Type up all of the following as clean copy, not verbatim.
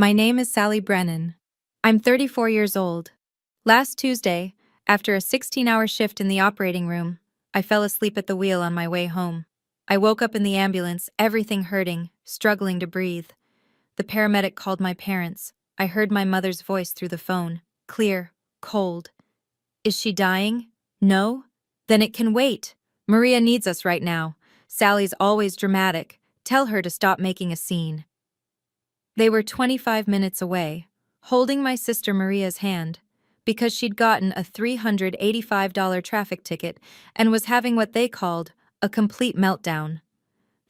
My name is Sally Brennan. I'm 34 years old. Last Tuesday, after a 16-hour shift in the operating room, I fell asleep at the wheel on my way home. I woke up in the ambulance, everything hurting, struggling to breathe. The paramedic called my parents. I heard my mother's voice through the phone, clear, cold. Is she dying? No? Then it can wait. Maria needs us right now. Sally's always dramatic. Tell her to stop making a scene. They were 25 minutes away, holding my sister Maria's hand, because she'd gotten a $385 traffic ticket and was having what they called a complete meltdown.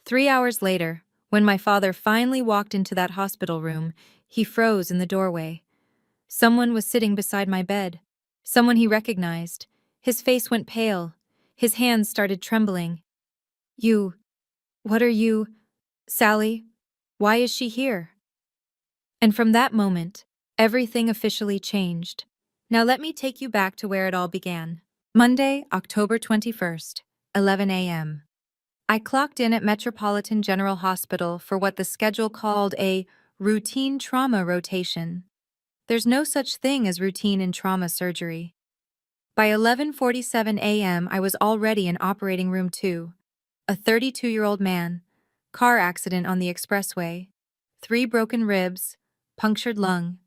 3 hours later, when my father finally walked into that hospital room, he froze in the doorway. Someone was sitting beside my bed. Someone he recognized. His face went pale. His hands started trembling. What are you? Sally, why is she here? And from that moment, everything officially changed. Now let me take you back to where it all began. Monday, October 21st, 11 a.m. I clocked in at Metropolitan General Hospital for what the schedule called a routine trauma rotation. There's no such thing as routine in trauma surgery. By 11:47 a.m., I was already in operating room 2. A 32-year-old man, car accident on the expressway, 3 broken ribs, punctured lung,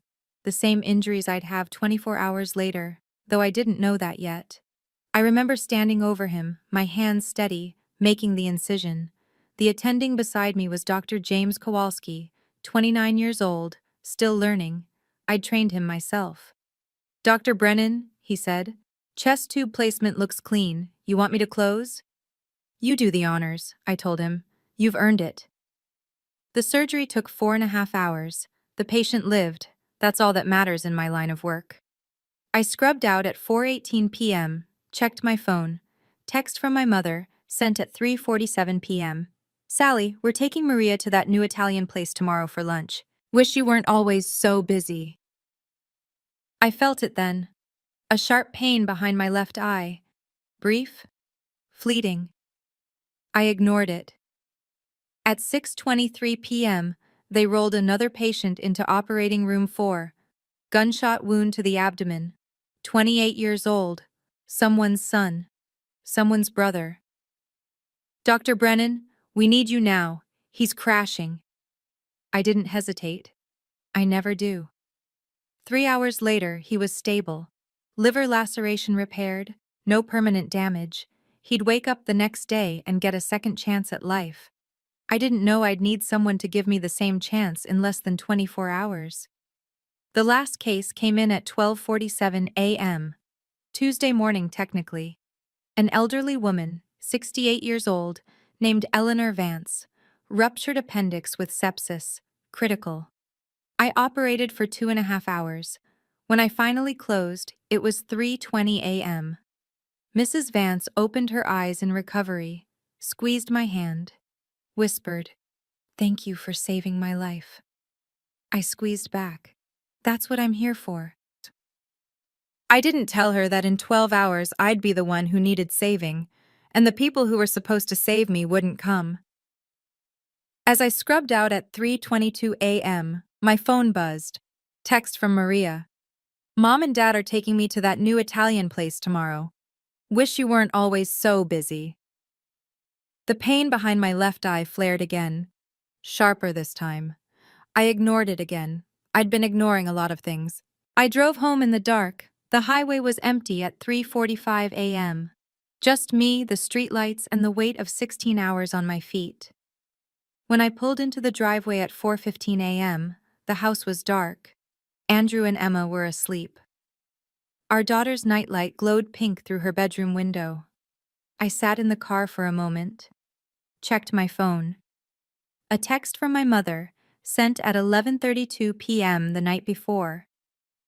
the same injuries I'd have 24 hours later, though I didn't know that yet. I remember standing over him, my hands steady, making the incision. The attending beside me was Dr. James Kowalski, 29 years old, still learning. I'd trained him myself. Dr. Brennan, he said, chest tube placement looks clean. You want me to close? You do the honors, I told him. You've earned it. The surgery took 4.5 hours. The patient lived. That's all that matters in my line of work. I scrubbed out at 4:18 p.m., checked my phone. Text from my mother, sent at 3:47 p.m. Sally, we're taking Maria to that new Italian place tomorrow for lunch. Wish you weren't always so busy. I felt it then. A sharp pain behind my left eye. Brief, fleeting. I ignored it. At 6:23 p.m., they rolled another patient into operating room 4. Gunshot wound to the abdomen. 28 years old. Someone's son. Someone's brother. Dr. Brennan, we need you now. He's crashing. I didn't hesitate. I never do. 3 hours later, he was stable. Liver laceration repaired, no permanent damage. He'd wake up the next day and get a second chance at life. I didn't know I'd need someone to give me the same chance in less than 24 hours. The last case came in at 12:47 a.m. Tuesday morning technically. An elderly woman, 68 years old, named Eleanor Vance, ruptured appendix with sepsis, critical. I operated for 2.5 hours. When I finally closed, it was 3:20 a.m. Mrs. Vance opened her eyes in recovery, squeezed my hand, whispered, "Thank you for saving my life." I squeezed back. That's what I'm here for. I didn't tell her that in 12 hours I'd be the one who needed saving, and the people who were supposed to save me wouldn't come. As I scrubbed out at 3:22 a.m., my phone buzzed. Text from Maria. Mom and Dad are taking me to that new Italian place tomorrow. Wish you weren't always so busy. The pain behind my left eye flared again. Sharper this time. I ignored it again. I'd been ignoring a lot of things. I drove home in the dark. The highway was empty at 3:45 a.m. Just me, the streetlights, and the weight of 16 hours on my feet. When I pulled into the driveway at 4:15 a.m., the house was dark. Andrew and Emma were asleep. Our daughter's nightlight glowed pink through her bedroom window. I sat in the car for a moment. Checked my phone. A text from my mother, sent at 11:32 p.m. the night before.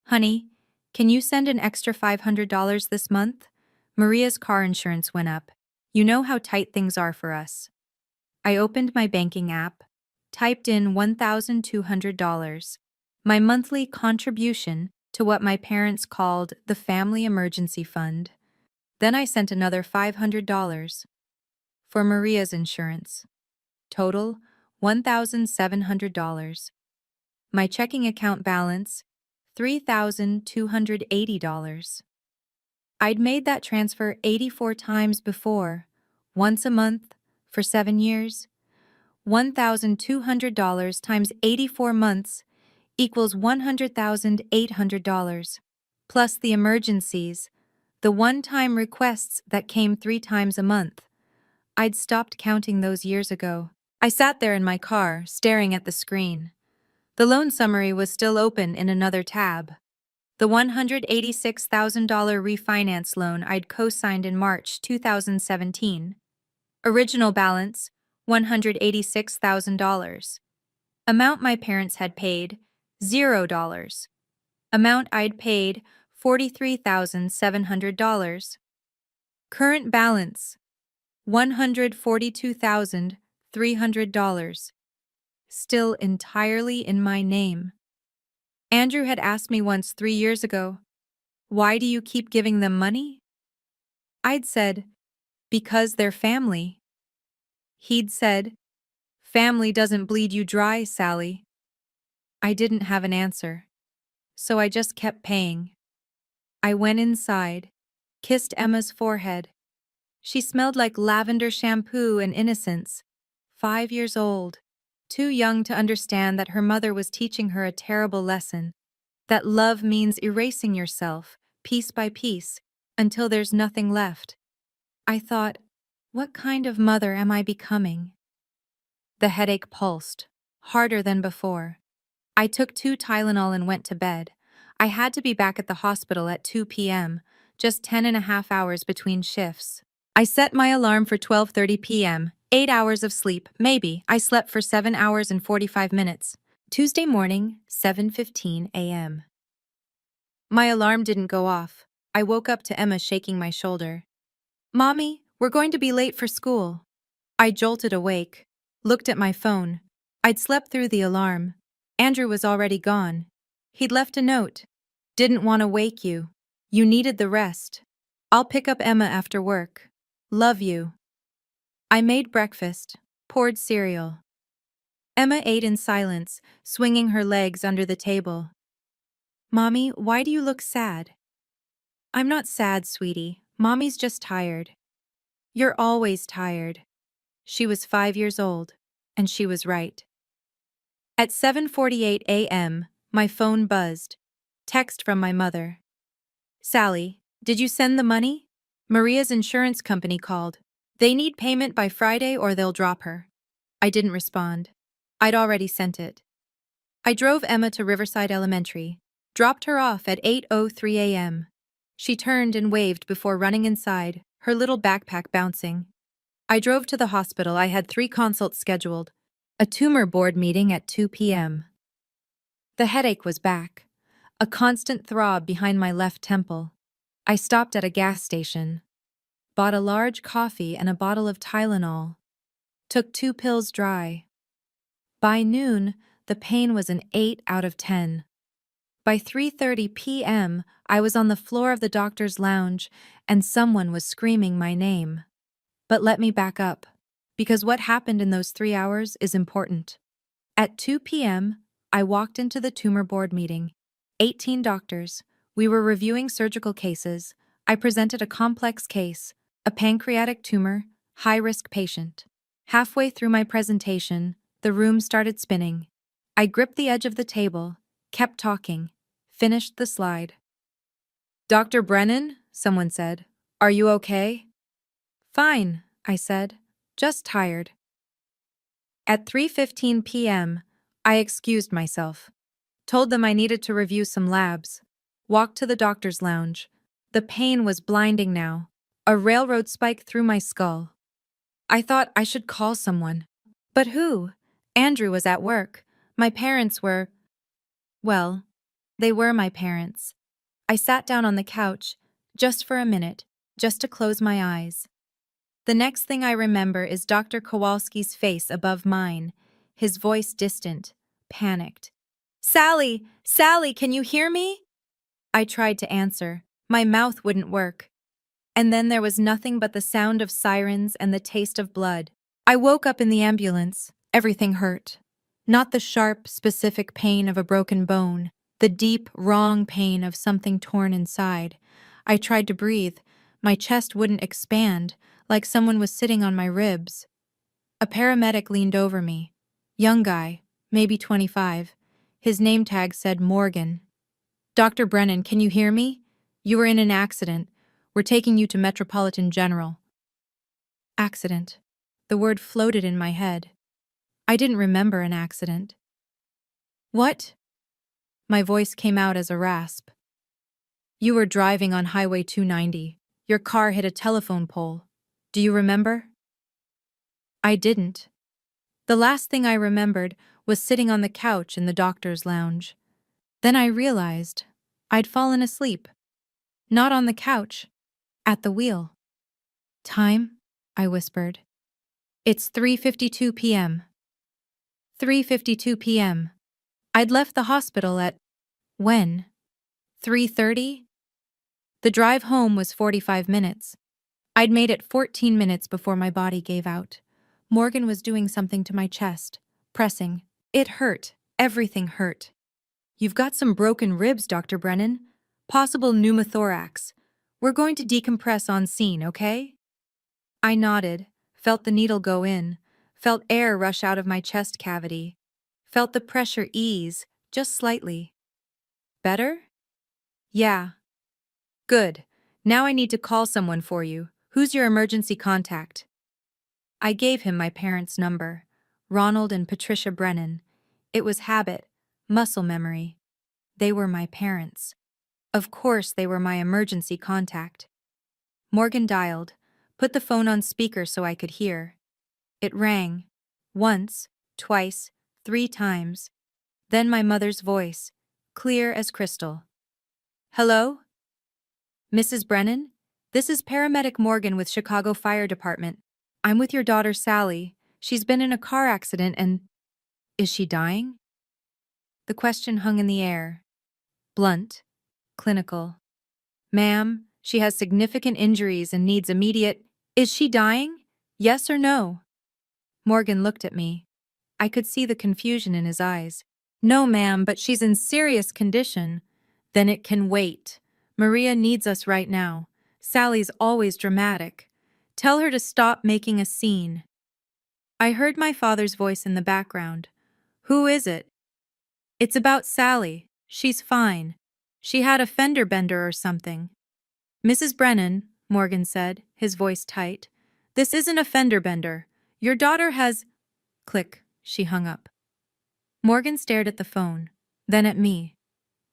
Honey, can you send an extra $500 this month? Maria's car insurance went up. You know how tight things are for us. I opened my banking app, typed in $1,200, my monthly contribution to what my parents called the Family Emergency Fund. Then I sent another $500 for Maria's insurance. Total, $1,700. My checking account balance, $3,280. I'd made that transfer 84 times before, once a month, for 7 years. $1,200 times 84 months equals $100,800, plus the emergencies, the one-time requests that came 3 times a month. I'd stopped counting those years ago. I sat there in my car, staring at the screen. The loan summary was still open in another tab. The $186,000 refinance loan I'd co-signed in March 2017. Original balance, $186,000. Amount my parents had paid, $0. Amount I'd paid, $43,700. Current balance, $142,300. Still entirely in my name. Andrew had asked me once 3 years ago, "Why do you keep giving them money?" I'd said, "Because they're family." He'd said, "Family doesn't bleed you dry, Sally." I didn't have an answer, so I just kept paying. I went inside, kissed Emma's forehead. She smelled like lavender shampoo and innocence, 5 years old, too young to understand that her mother was teaching her a terrible lesson, that love means erasing yourself, piece by piece, until there's nothing left. I thought, what kind of mother am I becoming? The headache pulsed, harder than before. I took 2 Tylenol and went to bed. I had to be back at the hospital at 2 p.m., just 10.5 hours between shifts. I set my alarm for 12:30 p.m., 8 hours of sleep, maybe. I slept for 7 hours and 45 minutes. Tuesday morning, 7:15 a.m. My alarm didn't go off. I woke up to Emma shaking my shoulder. "Mommy, we're going to be late for school." I jolted awake, looked at my phone. I'd slept through the alarm. Andrew was already gone. He'd left a note. "Didn't want to wake you. You needed the rest. I'll pick up Emma after work. Love you." I made breakfast, poured cereal. Emma ate in silence, swinging her legs under the table. "Mommy, why do you look sad?" "I'm not sad, sweetie. Mommy's just tired." "You're always tired." She was 5 years old, and she was right. At 7:48 a.m., my phone buzzed. Text from my mother. "Sally, did you send the money? Maria's insurance company called. They need payment by Friday or they'll drop her." I didn't respond. I'd already sent it. I drove Emma to Riverside Elementary, dropped her off at 8:03 a.m. She turned and waved before running inside, her little backpack bouncing. I drove to the hospital. I had 3 consults scheduled. A tumor board meeting at 2 p.m. The headache was back, a constant throb behind my left temple. I stopped at a gas station, bought a large coffee and a bottle of Tylenol, took 2 pills dry. By noon, the pain was an 8 out of 10. By 3:30 p.m., I was on the floor of the doctor's lounge and someone was screaming my name. But let me back up, because what happened in those 3 hours is important. At 2 p.m., I walked into the tumor board meeting. 18 doctors. We were reviewing surgical cases. I presented a complex case, a pancreatic tumor, high-risk patient. Halfway through my presentation, the room started spinning. I gripped the edge of the table, kept talking, finished the slide. "Dr. Brennan," someone said, "are you okay?" "Fine," I said, "just tired." At 3:15 p.m., I excused myself, told them I needed to review some labs, walked to the doctor's lounge. The pain was blinding now, a railroad spike through my skull. I thought I should call someone. But who? Andrew was at work. My parents were... Well, they were my parents. I sat down on the couch, just for a minute, just to close my eyes. The next thing I remember is Dr. Kowalski's face above mine, his voice distant, panicked. "Sally! Sally, can you hear me?" I tried to answer. My mouth wouldn't work. And then there was nothing but the sound of sirens and the taste of blood. I woke up in the ambulance. Everything hurt. Not the sharp, specific pain of a broken bone, the deep, wrong pain of something torn inside. I tried to breathe. My chest wouldn't expand, like someone was sitting on my ribs. A paramedic leaned over me. Young guy, maybe 25. His name tag said Morgan. Dr. Brennan, can you hear me? You were in an accident. We're taking you to Metropolitan General. Accident. The word floated in my head. I didn't remember an accident. What? My voice came out as a rasp. You were driving on Highway 290. Your car hit a telephone pole. Do you remember? I didn't. The last thing I remembered was sitting on the couch in the doctor's lounge. Then I realized I'd fallen asleep. Not on the couch, at the wheel. Time? I whispered. It's 3:52 p.m. 3:52 p.m. I'd left the hospital at when? 3:30? The drive home was 45 minutes. I'd made it 14 minutes before my body gave out. Morgan was doing something to my chest, pressing. It hurt. Everything hurt. You've got some broken ribs, Dr. Brennan. Possible pneumothorax. We're going to decompress on scene, okay? I nodded, felt the needle go in, felt air rush out of my chest cavity, felt the pressure ease, just slightly. Better? Yeah. Good. Now I need to call someone for you. Who's your emergency contact? I gave him my parents' number, Ronald and Patricia Brennan. It was habit, muscle memory. They were my parents. Of course they were my emergency contact. Morgan dialed, put the phone on speaker so I could hear. It rang. Once, twice, 3 times. Then my mother's voice, clear as crystal. Hello? Mrs. Brennan? This is paramedic Morgan with Chicago Fire Department. I'm with your daughter Sally. She's been in a car accident and… Is she dying? The question hung in the air. Blunt. Clinical. Ma'am, she has significant injuries and needs immediate… Is she dying? Yes or no? Morgan looked at me. I could see the confusion in his eyes. No, ma'am, but she's in serious condition. Then it can wait. Maria needs us right now. Sally's always dramatic. Tell her to stop making a scene. I heard my father's voice in the background. Who is it? It's about Sally. She's fine. She had a fender bender or something. Mrs. Brennan, Morgan said, his voice tight. This isn't a fender bender. Your daughter has… Click, she hung up. Morgan stared at the phone, then at me.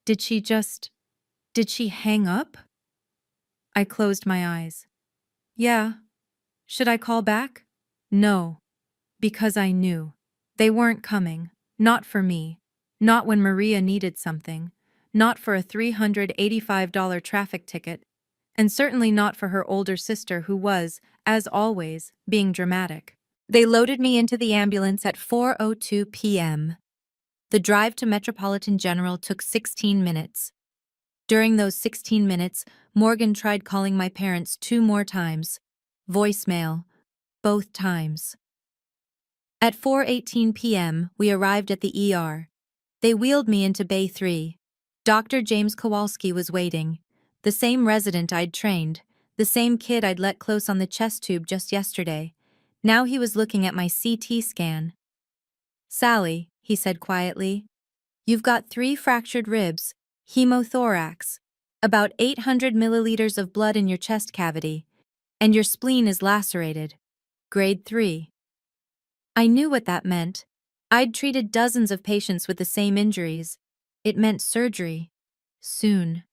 Did she hang up? I closed my eyes. Yeah. Should I call back? No. Because I knew. They weren't coming. Not for me. Not when Maria needed something. Not for a $385 traffic ticket. And certainly not for her older sister who was, as always, being dramatic. They loaded me into the ambulance at 4:02 p.m. The drive to Metropolitan General took 16 minutes. During those 16 minutes, Morgan tried calling my parents 2 more times. Voicemail. Both times. At 4:18 p.m., we arrived at the ER. They wheeled me into Bay 3. Dr. James Kowalski was waiting. The same resident I'd trained. The same kid I'd let close on the chest tube just yesterday. Now he was looking at my CT scan. Sally, he said quietly, you've got 3 fractured ribs, hemothorax, about 800 milliliters of blood in your chest cavity, and your spleen is lacerated. Grade 3. I knew what that meant. I'd treated dozens of patients with the same injuries. It meant surgery. Soon.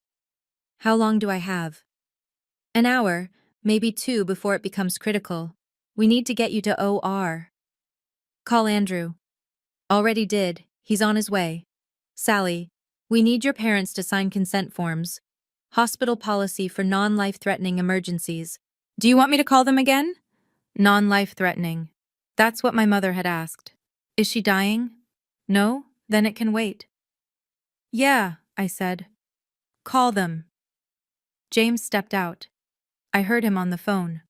How long do I have? An hour, maybe 2 before it becomes critical. We need to get you to OR. Call Andrew. Already did. He's on his way. Sally, we need your parents to sign consent forms. Hospital policy for non-life-threatening emergencies. Do you want me to call them again? Non-life-threatening. That's what my mother had asked. Is she dying? No? Then it can wait. Yeah, I said. Call them. James stepped out. I heard him on the phone.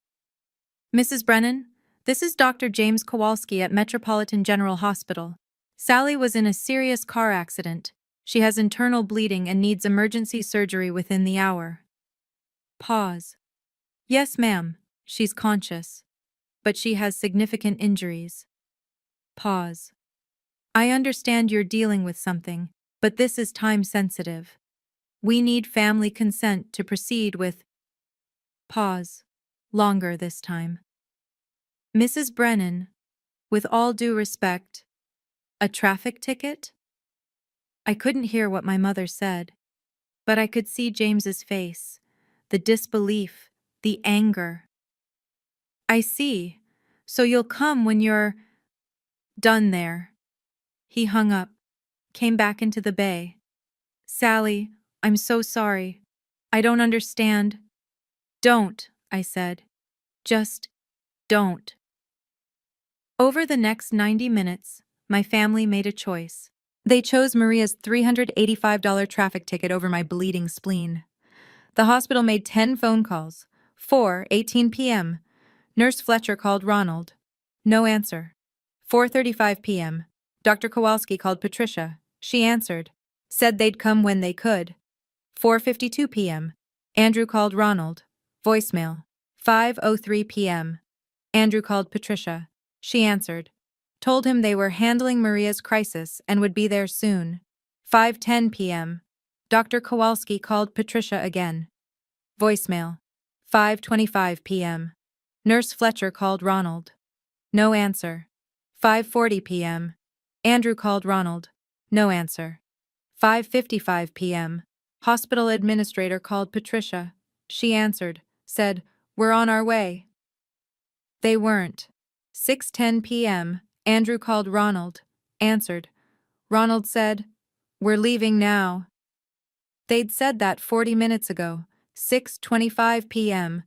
Mrs. Brennan, this is Dr. James Kowalski at Metropolitan General Hospital. Sally was in a serious car accident. She has internal bleeding and needs emergency surgery within the hour. Pause. Yes, ma'am. She's conscious. But she has significant injuries. Pause. I understand you're dealing with something, but this is time sensitive. We need family consent to proceed with. Pause. Longer this time. Mrs. Brennan, with all due respect, a traffic ticket? I couldn't hear what my mother said, but I could see James's face, the disbelief, the anger. I see. So you'll come when you're done there. He hung up, came back into the bay. Sally, I'm so sorry. I don't understand. Don't, I said. Just don't. Over the next 90 minutes, my family made a choice. They chose Maria's $385 traffic ticket over my bleeding spleen. The hospital made 10 phone calls. 4:18 p.m. Nurse Fletcher called Ronald. No answer. 4:35 p.m. Dr. Kowalski called Patricia. She answered. Said they'd come when they could. 4:52 p.m. Andrew called Ronald. Voicemail. 5:03 p.m. Andrew called Patricia. She answered. Told him they were handling Maria's crisis and would be there soon. 5:10 p.m. Dr. Kowalski called Patricia again. Voicemail. 5:25 p.m. Nurse Fletcher called Ronald. No answer. 5:40 p.m. Andrew called Ronald. No answer. 5:55 p.m. Hospital administrator called Patricia. She answered, said, "We're on our way." They weren't. 6:10 p.m. Andrew called Ronald. Answered. Ronald said, "We're leaving now." They'd said that 40 minutes ago. 6:25 p.m.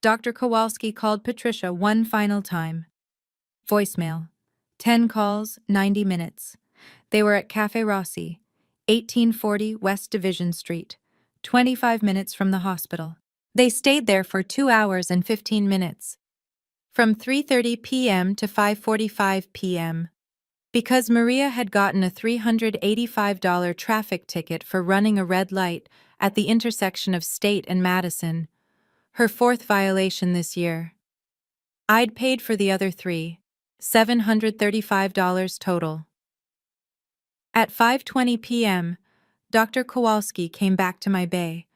Dr. Kowalski called Patricia one final time. Voicemail. 10 calls, 90 minutes. They were at Cafe Rossi, 1840 West Division Street, 25 minutes from the hospital. They stayed there for 2 hours and 15 minutes. From 3:30 p.m. to 5:45 p.m. Because Maria had gotten a $385 traffic ticket for running a red light at the intersection of State and Madison, her 4th violation this year. I'd paid for the other 3, $735 total. At 5:20 p.m., Dr. Kowalski came back to my bay.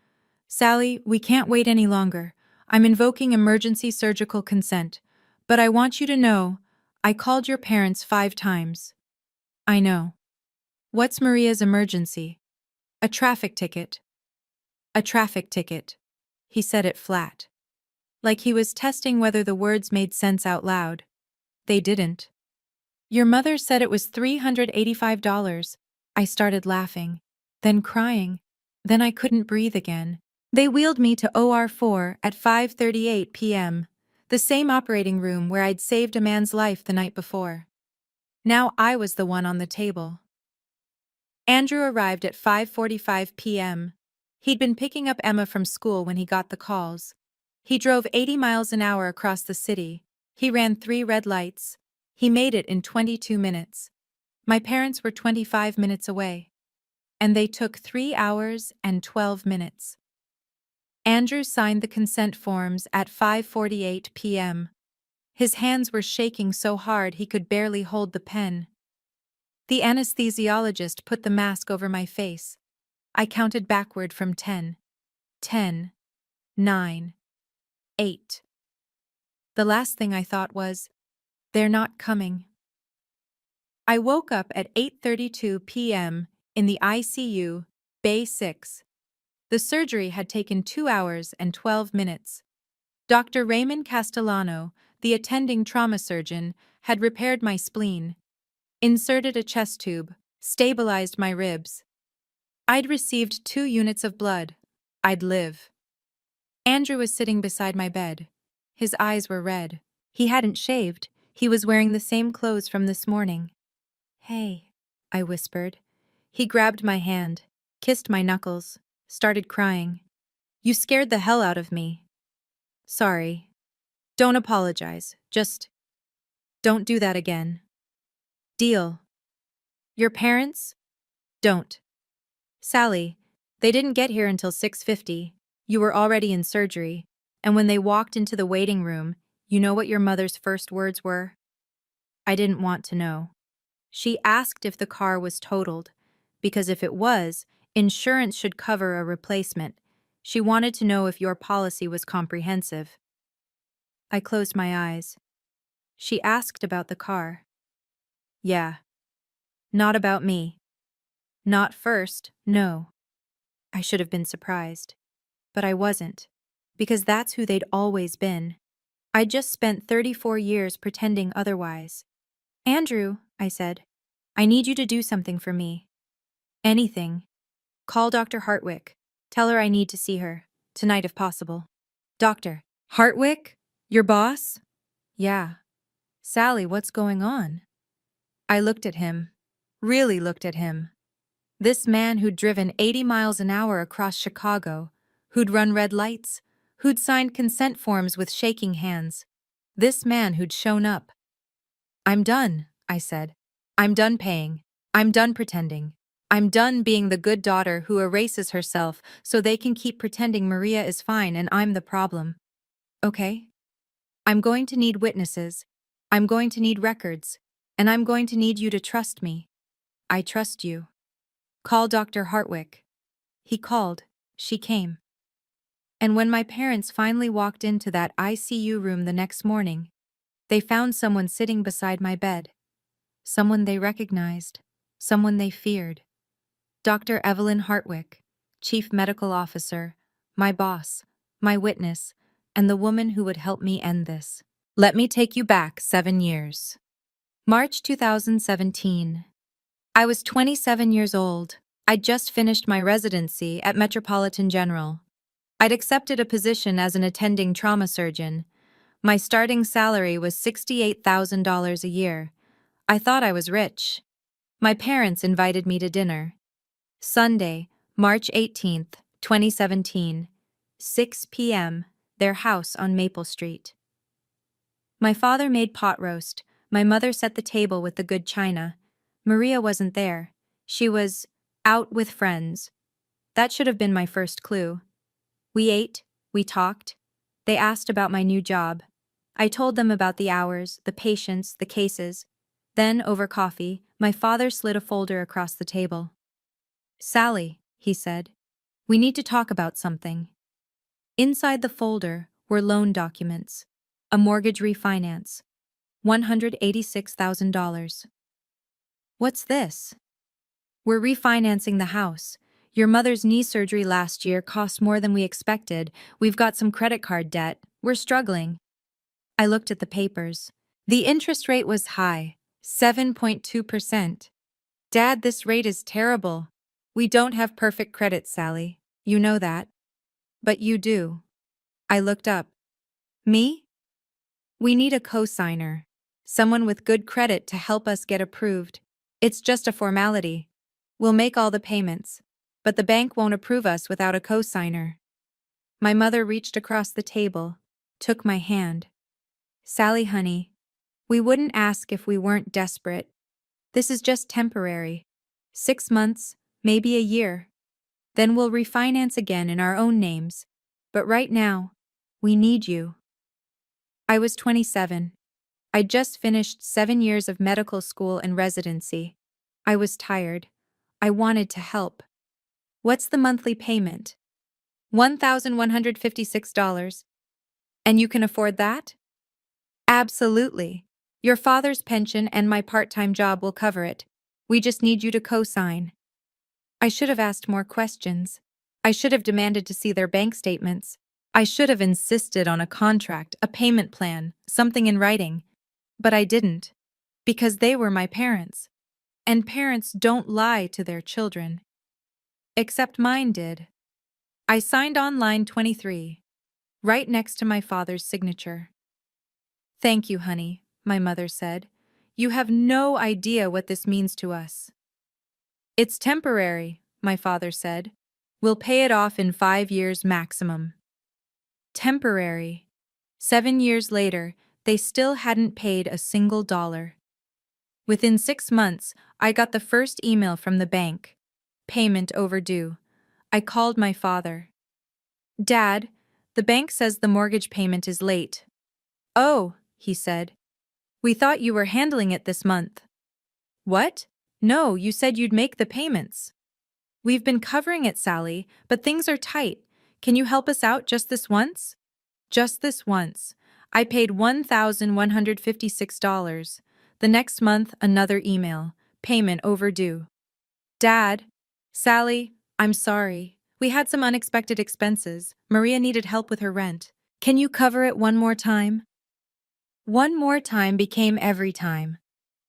Sally, we can't wait any longer. I'm invoking emergency surgical consent, but I want you to know, I called your parents 5 times. I know. What's Maria's emergency? A traffic ticket. A traffic ticket. He said it flat. Like he was testing whether the words made sense out loud. They didn't. Your mother said it was $385. I started laughing, then crying. Then I couldn't breathe again. They wheeled me to OR4 at 5:38 p.m., the same operating room where I'd saved a man's life the night before. Now I was the one on the table. Andrew arrived at 5:45 p.m. He'd been picking up Emma from school when he got the calls. He drove 80 miles an hour across the city. He ran 3 red lights. He made it in 22 minutes. My parents were 25 minutes away. And they took 3 hours and 12 minutes. Andrew signed the consent forms at 5:48 p.m. His hands were shaking so hard he could barely hold the pen. The anesthesiologist put the mask over my face. I counted backward from 10. 10. 9. 8. The last thing I thought was, they're not coming. I woke up at 8:32 p.m. in the ICU, Bay 6. The surgery had taken 2 hours and 12 minutes. Dr. Raymond Castellano, the attending trauma surgeon, had repaired my spleen, inserted a chest tube, stabilized my ribs. I'd received 2 units of blood. I'd live. Andrew was sitting beside my bed. His eyes were red. He hadn't shaved. He was wearing the same clothes from this morning. Hey, I whispered. He grabbed my hand, kissed my knuckles, started crying. You scared the hell out of me. Sorry. Don't apologize. Just don't do that again. Deal. Your parents? Don't. Sally, they didn't get here until 6:50. You were already in surgery. And when they walked into the waiting room, you know what your mother's first words were? I didn't want to know. She asked if the car was totaled, because if it was, insurance should cover a replacement. She wanted to know if your policy was comprehensive. I closed my eyes. She asked about the car. Yeah. Not about me. Not first, no. I should have been surprised. But I wasn't. Because that's who they'd always been. I'd just spent 34 years pretending otherwise. Andrew, I said, I need you to do something for me. Anything. Call Dr. Hartwick. Tell her I need to see her. Tonight if possible. Doctor. Hartwick? Your boss? Yeah. Sally, what's going on? I looked at him. Really looked at him. This man who'd driven 80 miles an hour across Chicago, who'd run red lights, who'd signed consent forms with shaking hands. This man who'd shown up. I'm done, I said. I'm done paying. I'm done pretending. I'm done being the good daughter who erases herself so they can keep pretending Maria is fine and I'm the problem. Okay? I'm going to need witnesses. I'm going to need records. And I'm going to need you to trust me. I trust you. Call Dr. Hartwick. He called. She came. And when my parents finally walked into that ICU room the next morning, they found someone sitting beside my bed. Someone they recognized. Someone they feared. Dr. Evelyn Hartwick, Chief Medical Officer, my boss, my witness, and the woman who would help me end this. Let me take you back 7 years. March 2017. I was 27 years old. I'd just finished my residency at Metropolitan General. I'd accepted a position as an attending trauma surgeon. My starting salary was $68,000 a year. I thought I was rich. My parents invited me to dinner. Sunday, March 18th, 2017, 6 p.m., their house on Maple Street. My father made pot roast. My mother set the table with the good china. Maria wasn't there. She was out with friends. That should have been my first clue. We ate, we talked. They asked about my new job. I told them about the hours, the patients, the cases. Then, over coffee, my father slid a folder across the table. Sally, he said, we need to talk about something. Inside the folder were loan documents, a mortgage refinance, $186,000. What's this? We're refinancing the house. Your mother's knee surgery last year cost more than we expected. We've got some credit card debt. We're struggling. I looked at the papers. The interest rate was high, 7.2%. Dad, this rate is terrible. We don't have perfect credit, Sally. You know that. But you do. I looked up. Me? We need a co-signer. Someone with good credit to help us get approved. It's just a formality. We'll make all the payments. But the bank won't approve us without a co-signer. My mother reached across the table, took my hand. Sally, honey, we wouldn't ask if we weren't desperate. This is just temporary. 6 months, maybe a year. Then we'll refinance again in our own names. But right now, we need you. I was 27. I'd just finished 7 years of medical school and residency. I was tired. I wanted to help. What's the monthly payment? $1,156. And you can afford that? Absolutely. Your father's pension and my part-time job will cover it. We just need you to co-sign. I should have asked more questions. I should have demanded to see their bank statements. I should have insisted on a contract, a payment plan, something in writing. But I didn't. Because they were my parents. And parents don't lie to their children. Except mine did. I signed on line 23, right next to my father's signature. Thank you, honey, my mother said. You have no idea what this means to us. It's temporary, my father said. We'll pay it off in 5 years maximum. Temporary. 7 years later, they still hadn't paid a single dollar. Within 6 months, I got the first email from the bank. Payment overdue. I called my father. Dad, the bank says the mortgage payment is late. Oh, he said. We thought you were handling it this month. What? No, you said you'd make the payments. We've been covering it, Sally, but things are tight. Can you help us out just this once? Just this once. I paid $1,156. The next month, another email. Payment overdue. Dad, Sally, I'm sorry. We had some unexpected expenses. Maria needed help with her rent. Can you cover it one more time? One more time became every time.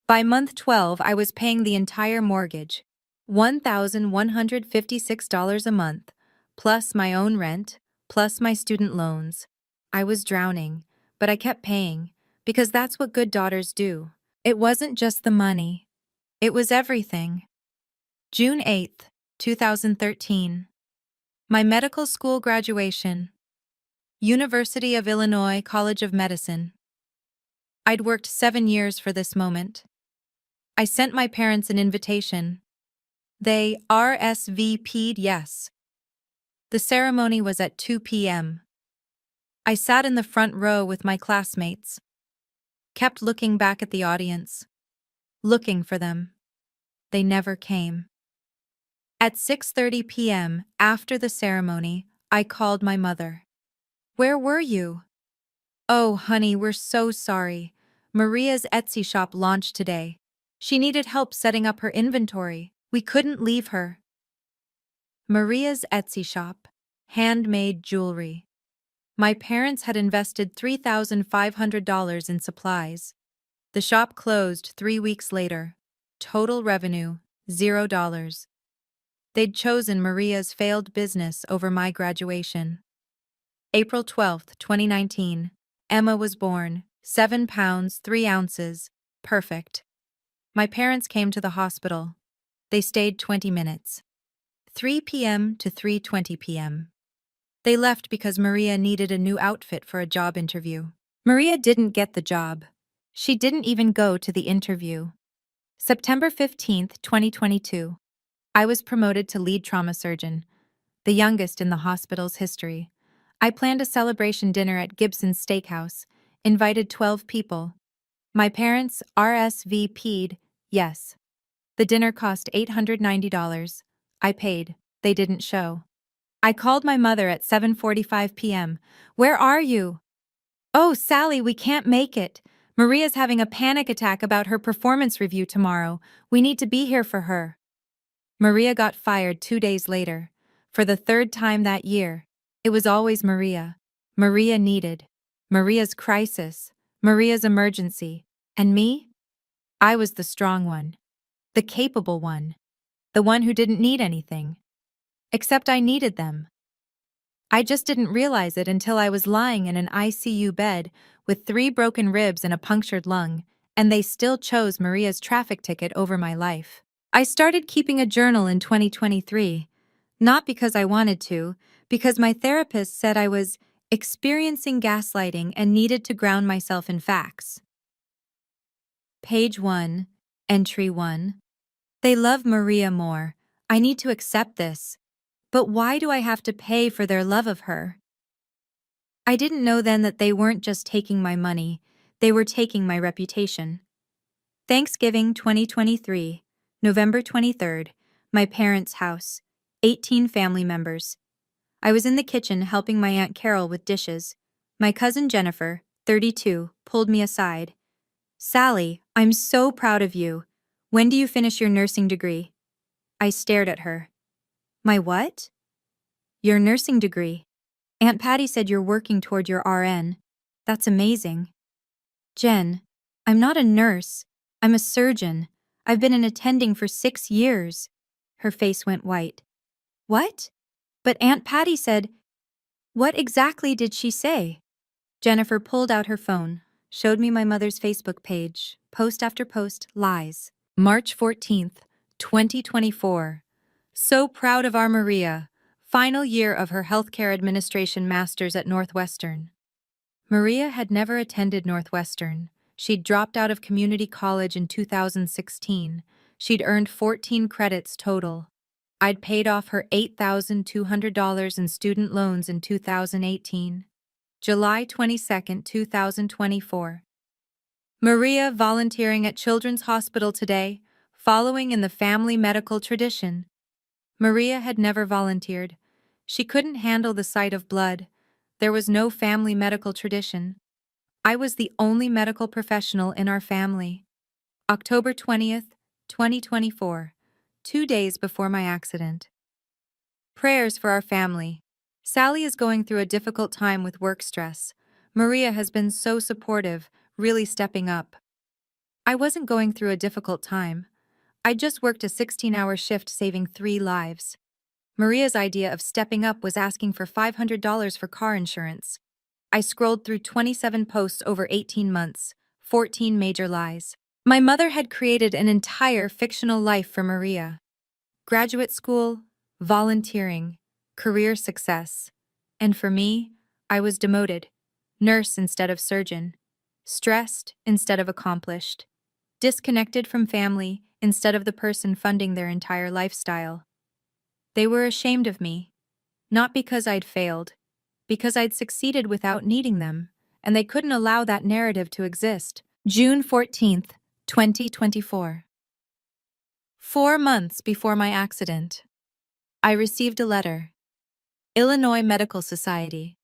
By month 12, I was paying the entire mortgage, $1,156 a month, plus my own rent, plus my student loans. I was drowning, but I kept paying, because that's what good daughters do. It wasn't just the money. It was everything. June 8th, 2013. My medical school graduation. University of Illinois College of Medicine. I'd worked 7 years for this moment. I sent my parents an invitation. They RSVP'd yes. The ceremony was at 2 p.m. I sat in the front row with my classmates. Kept looking back at the audience. Looking for them. They never came. At 6:30 p.m., after the ceremony, I called my mother. Where were you? Oh, honey, we're so sorry. Maria's Etsy shop launched today. She needed help setting up her inventory. We couldn't leave her. Maria's Etsy shop. Handmade jewelry. My parents had invested $3,500 in supplies. The shop closed 3 weeks later. Total revenue, $0. They'd chosen Maria's failed business over my graduation. April 12th, 2019. Emma was born, 7 pounds, 3 ounces. Perfect. My parents came to the hospital. They stayed 20 minutes. 3 p.m. to 3:20 p.m. They left because Maria needed a new outfit for a job interview. Maria didn't get the job. She didn't even go to the interview. September 15th, 2022. I was promoted to lead trauma surgeon, the youngest in the hospital's history. I planned a celebration dinner at Gibson's Steakhouse, invited 12 people. My parents RSVP'd yes. The dinner cost $890. I paid. They didn't show. I called my mother at 7:45 p.m. Where are you? Oh, Sally, we can't make it. Maria's having a panic attack about her performance review tomorrow. We need to be here for her. Maria got fired 2 days later. For the third time that year. It was always Maria. Maria needed. Maria's crisis. Maria's emergency. And me? I was the strong one. The capable one. The one who didn't need anything. Except I needed them. I just didn't realize it until I was lying in an ICU bed with 3 broken ribs and a punctured lung, and they still chose Maria's traffic ticket over my life. I started keeping a journal in 2023, not because I wanted to, because my therapist said I was experiencing gaslighting and needed to ground myself in facts. Page 1, Entry 1. They love Maria more. I need to accept this. But why do I have to pay for their love of her? I didn't know then that they weren't just taking my money, they were taking my reputation. Thanksgiving 2023, November 23rd, my parents' house, 18 family members. I was in the kitchen helping my Aunt Carol with dishes. My cousin Jennifer, 32, pulled me aside. Sally, I'm so proud of you. When do you finish your nursing degree? I stared at her. My what? Your nursing degree. Aunt Patty said you're working toward your RN. That's amazing. Jen, I'm not a nurse. I'm a surgeon. I've been an attending for 6 years. Her face went white. What? But Aunt Patty said... What exactly did she say? Jennifer pulled out her phone, showed me my mother's Facebook page, post after post, lies. March 14th, 2024. So proud of our Maria. Final year of her healthcare administration master's at Northwestern. Maria had never attended Northwestern. She'd dropped out of community college in 2016. She'd earned 14 credits total. I'd paid off her $8,200 in student loans in 2018. July 22, 2024. Maria volunteering at Children's Hospital today, following in the family medical tradition. Maria had never volunteered. She couldn't handle the sight of blood. There was no family medical tradition. I was the only medical professional in our family. October 20th, 2024, 2 days before my accident. Prayers for our family. Sally is going through a difficult time with work stress. Maria has been so supportive, really stepping up. I wasn't going through a difficult time. I just worked a 16-hour shift saving 3 lives. Maria's idea of stepping up was asking for $500 for car insurance. I scrolled through 27 posts over 18 months, 14 major lies. My mother had created an entire fictional life for Maria. Graduate school, volunteering, career success. And for me, I was demoted. Nurse instead of surgeon. Stressed instead of accomplished. Disconnected from family instead of the person funding their entire lifestyle. They were ashamed of me. Not because I'd failed, because I'd succeeded without needing them, and they couldn't allow that narrative to exist. June 14th, 2024. 4 months before my accident, I received a letter. Illinois Medical Society.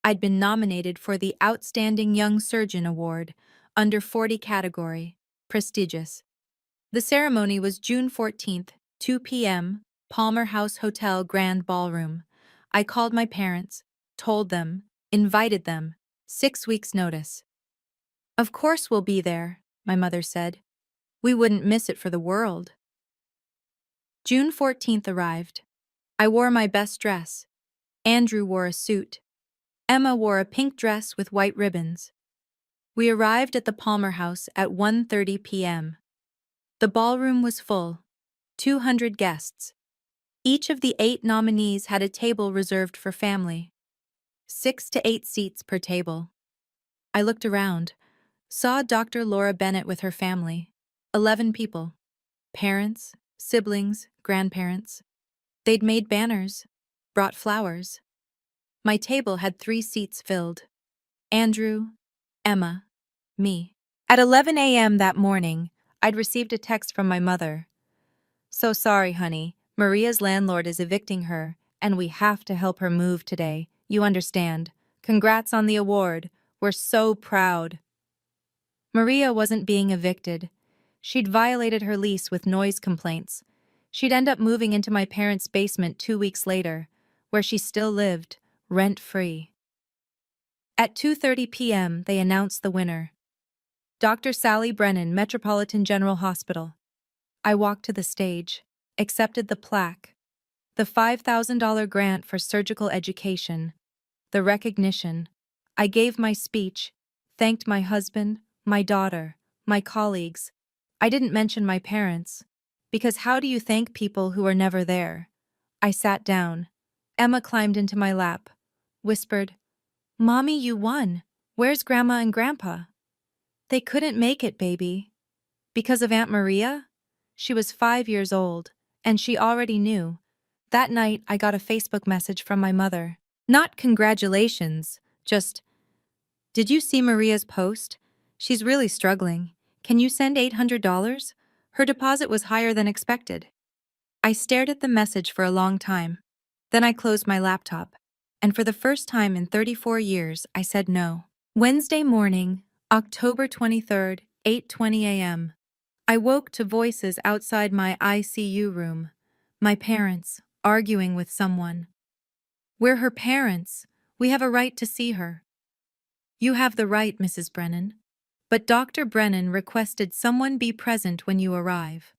I'd been nominated for the Outstanding Young Surgeon Award, under 40 category, prestigious. The ceremony was June 14th, 2 p.m., Palmer House Hotel Grand Ballroom. I called my parents, told them, invited them, 6 weeks' notice. Of course we'll be there, my mother said. We wouldn't miss it for the world. June 14th arrived. I wore my best dress. Andrew wore a suit. Emma wore a pink dress with white ribbons. We arrived at the Palmer House at 1:30 p.m. The ballroom was full, 200 guests. Each of the 8 nominees had a table reserved for family. 6 to 8 seats per table. I looked around, saw Dr. Laura Bennett with her family, 11 people. Parents, siblings, grandparents. They'd made banners, brought flowers. My table had 3 seats filled. Andrew, Emma, me. At 11 a.m. that morning, I'd received a text from my mother. So sorry, honey. Maria's landlord is evicting her, and we have to help her move today. You understand. Congrats on the award. We're so proud. Maria wasn't being evicted. She'd violated her lease with noise complaints. She'd end up moving into my parents' basement 2 weeks later, where she still lived, rent-free. At 2:30 p.m., they announced the winner. Dr. Sally Brennan, Metropolitan General Hospital. I walked to the stage, accepted the plaque, the $5,000 grant for surgical education, the recognition. I gave my speech, thanked my husband, my daughter, my colleagues. I didn't mention my parents, because how do you thank people who are never there? I sat down. Emma climbed into my lap, whispered, "Mommy, you won. Where's Grandma and Grandpa?" "They couldn't make it, baby." Because of Aunt Maria? She was 5 years old, and she already knew. That night, I got a Facebook message from my mother. Not congratulations, just, "Did you see Maria's post? She's really struggling. Can you send $800? Her deposit was higher than expected." I stared at the message for a long time. Then I closed my laptop, and for the first time in 34 years, I said no. Wednesday morning, October 23rd, 8:20 a.m. I woke to voices outside my ICU room. My parents, arguing with someone. "We're her parents. We have a right to see her." "You have the right, Mrs. Brennan. But Dr. Brennan requested someone be present when you arrive."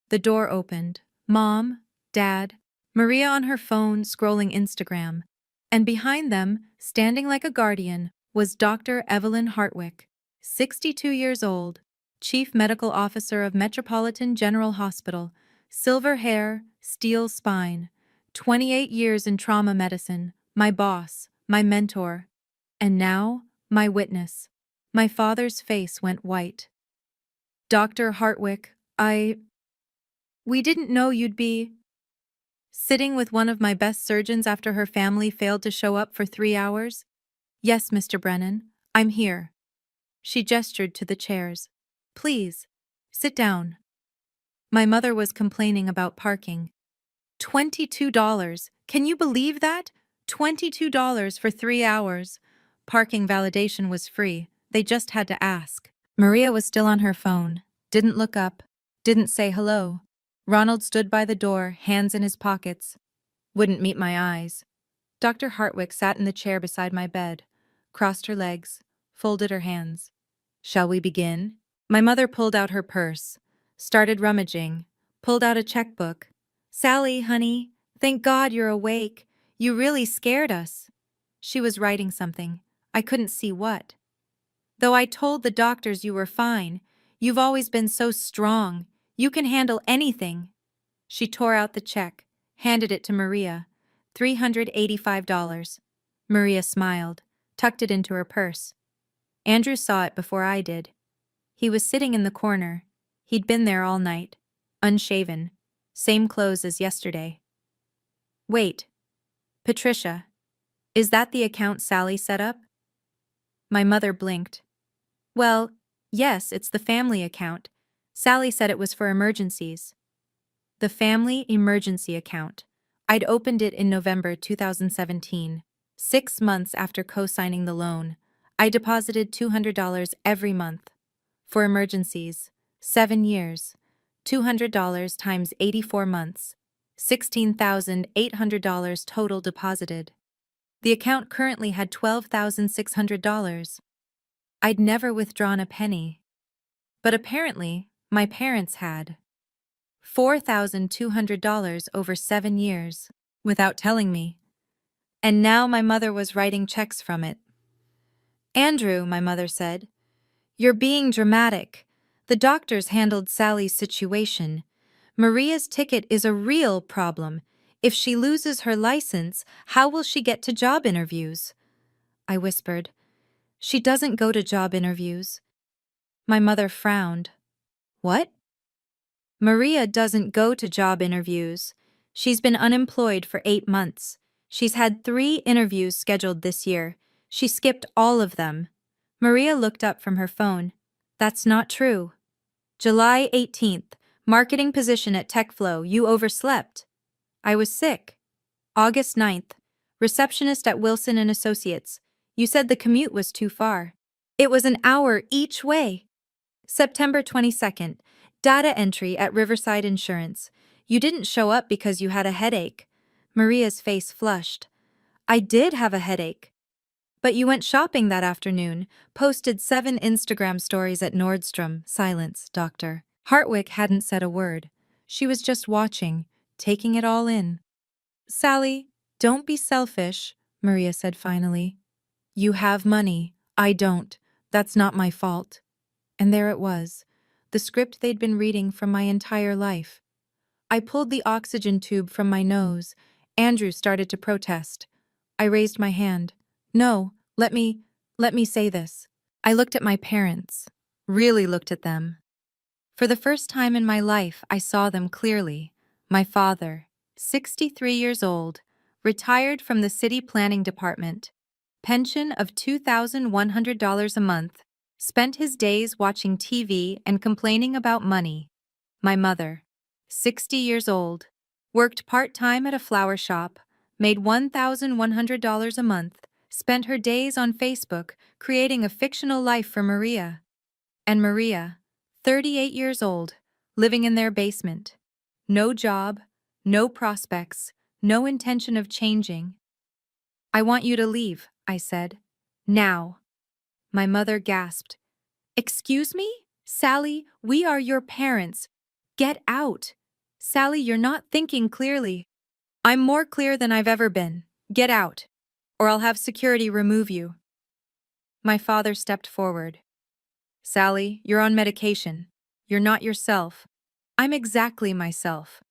The door opened. Mom, Dad, Maria on her phone scrolling Instagram, and behind them, standing like a guardian, was Dr. Evelyn Hartwick, 62 years old, Chief Medical Officer of Metropolitan General Hospital, silver hair, steel spine, 28 years in trauma medicine, my boss, my mentor, and now, my witness. My father's face went white. "Dr. Hartwick, We didn't know you'd be sitting with one of my best surgeons after her family failed to show up for 3 hours. Yes, Mr. Brennan, I'm here. She gestured to the chairs. Please, sit down. My mother was complaining about parking. $22. Can you believe that? $22 for 3 hours. Parking validation was free. They just had to ask. Maria was still on her phone. Didn't look up. Didn't say hello. Ronald stood by the door, hands in his pockets. Wouldn't meet my eyes. Dr. Hartwick sat in the chair beside my bed, crossed her legs, folded her hands. Shall we begin? My mother pulled out her purse, started rummaging, pulled out a checkbook. Sally, honey, thank God you're awake. You really scared us. She was writing something. I couldn't see what. Though I told the doctors you were fine, you've always been so strong. You can handle anything. She tore out the check, handed it to Maria. $385. Maria smiled, tucked it into her purse. Andrew saw it before I did. He was sitting in the corner. He'd been there all night, unshaven, same clothes as yesterday. Wait, Patricia, is that the account Sally set up? My mother blinked. Well, yes, it's the family account. Sally said it was for emergencies. The family emergency account. I'd opened it in November 2017, 6 months after co-signing the loan. I deposited $200 every month. For emergencies, 7 years, $200 times 84 months, $16,800 total deposited. The account currently had $12,600. I'd never withdrawn a penny. But apparently, my parents had. $4,200 over 7 years, without telling me. And now my mother was writing checks from it. Andrew, my mother said, you're being dramatic. The doctors handled Sally's situation. Maria's ticket is a real problem. If she loses her license, how will she get to job interviews? I whispered. She doesn't go to job interviews. My mother frowned. What? Maria doesn't go to job interviews. She's been unemployed for 8 months. She's had 3 interviews scheduled this year. She skipped all of them. Maria looked up from her phone. That's not true. July 18th, marketing position at TechFlow, you overslept. I was sick. August 9th, receptionist at Wilson & Associates. You said the commute was too far. It was an hour each way. September 22nd, data entry at Riverside Insurance. You didn't show up because you had a headache. Maria's face flushed. I did have a headache. But you went shopping that afternoon, posted 7 Instagram stories at Nordstrom. Silence, doctor. Hartwick hadn't said a word. She was just watching, taking it all in. Sally, don't be selfish, Maria said finally. You have money. I don't. That's not my fault. And there it was, the script they'd been reading from my entire life. I pulled the oxygen tube from my nose. Andrew started to protest. I raised my hand. No, let me say this. I looked at my parents, really looked at them. For the first time in my life, I saw them clearly. My father, 63 years old, retired from the city planning department, pension of $2,100 a month, spent his days watching TV and complaining about money. My mother, 60 years old, worked part-time at a flower shop, made $1,100 a month, spent her days on Facebook creating a fictional life for Maria. And Maria, 38 years old, living in their basement. No job, no prospects, no intention of changing. I want you to leave, I said. Now. My mother gasped. Excuse me? Sally, we are your parents. Get out. Sally, you're not thinking clearly. I'm more clear than I've ever been. Get out, or I'll have security remove you. My father stepped forward. Sally, you're on medication. You're not yourself. I'm exactly myself.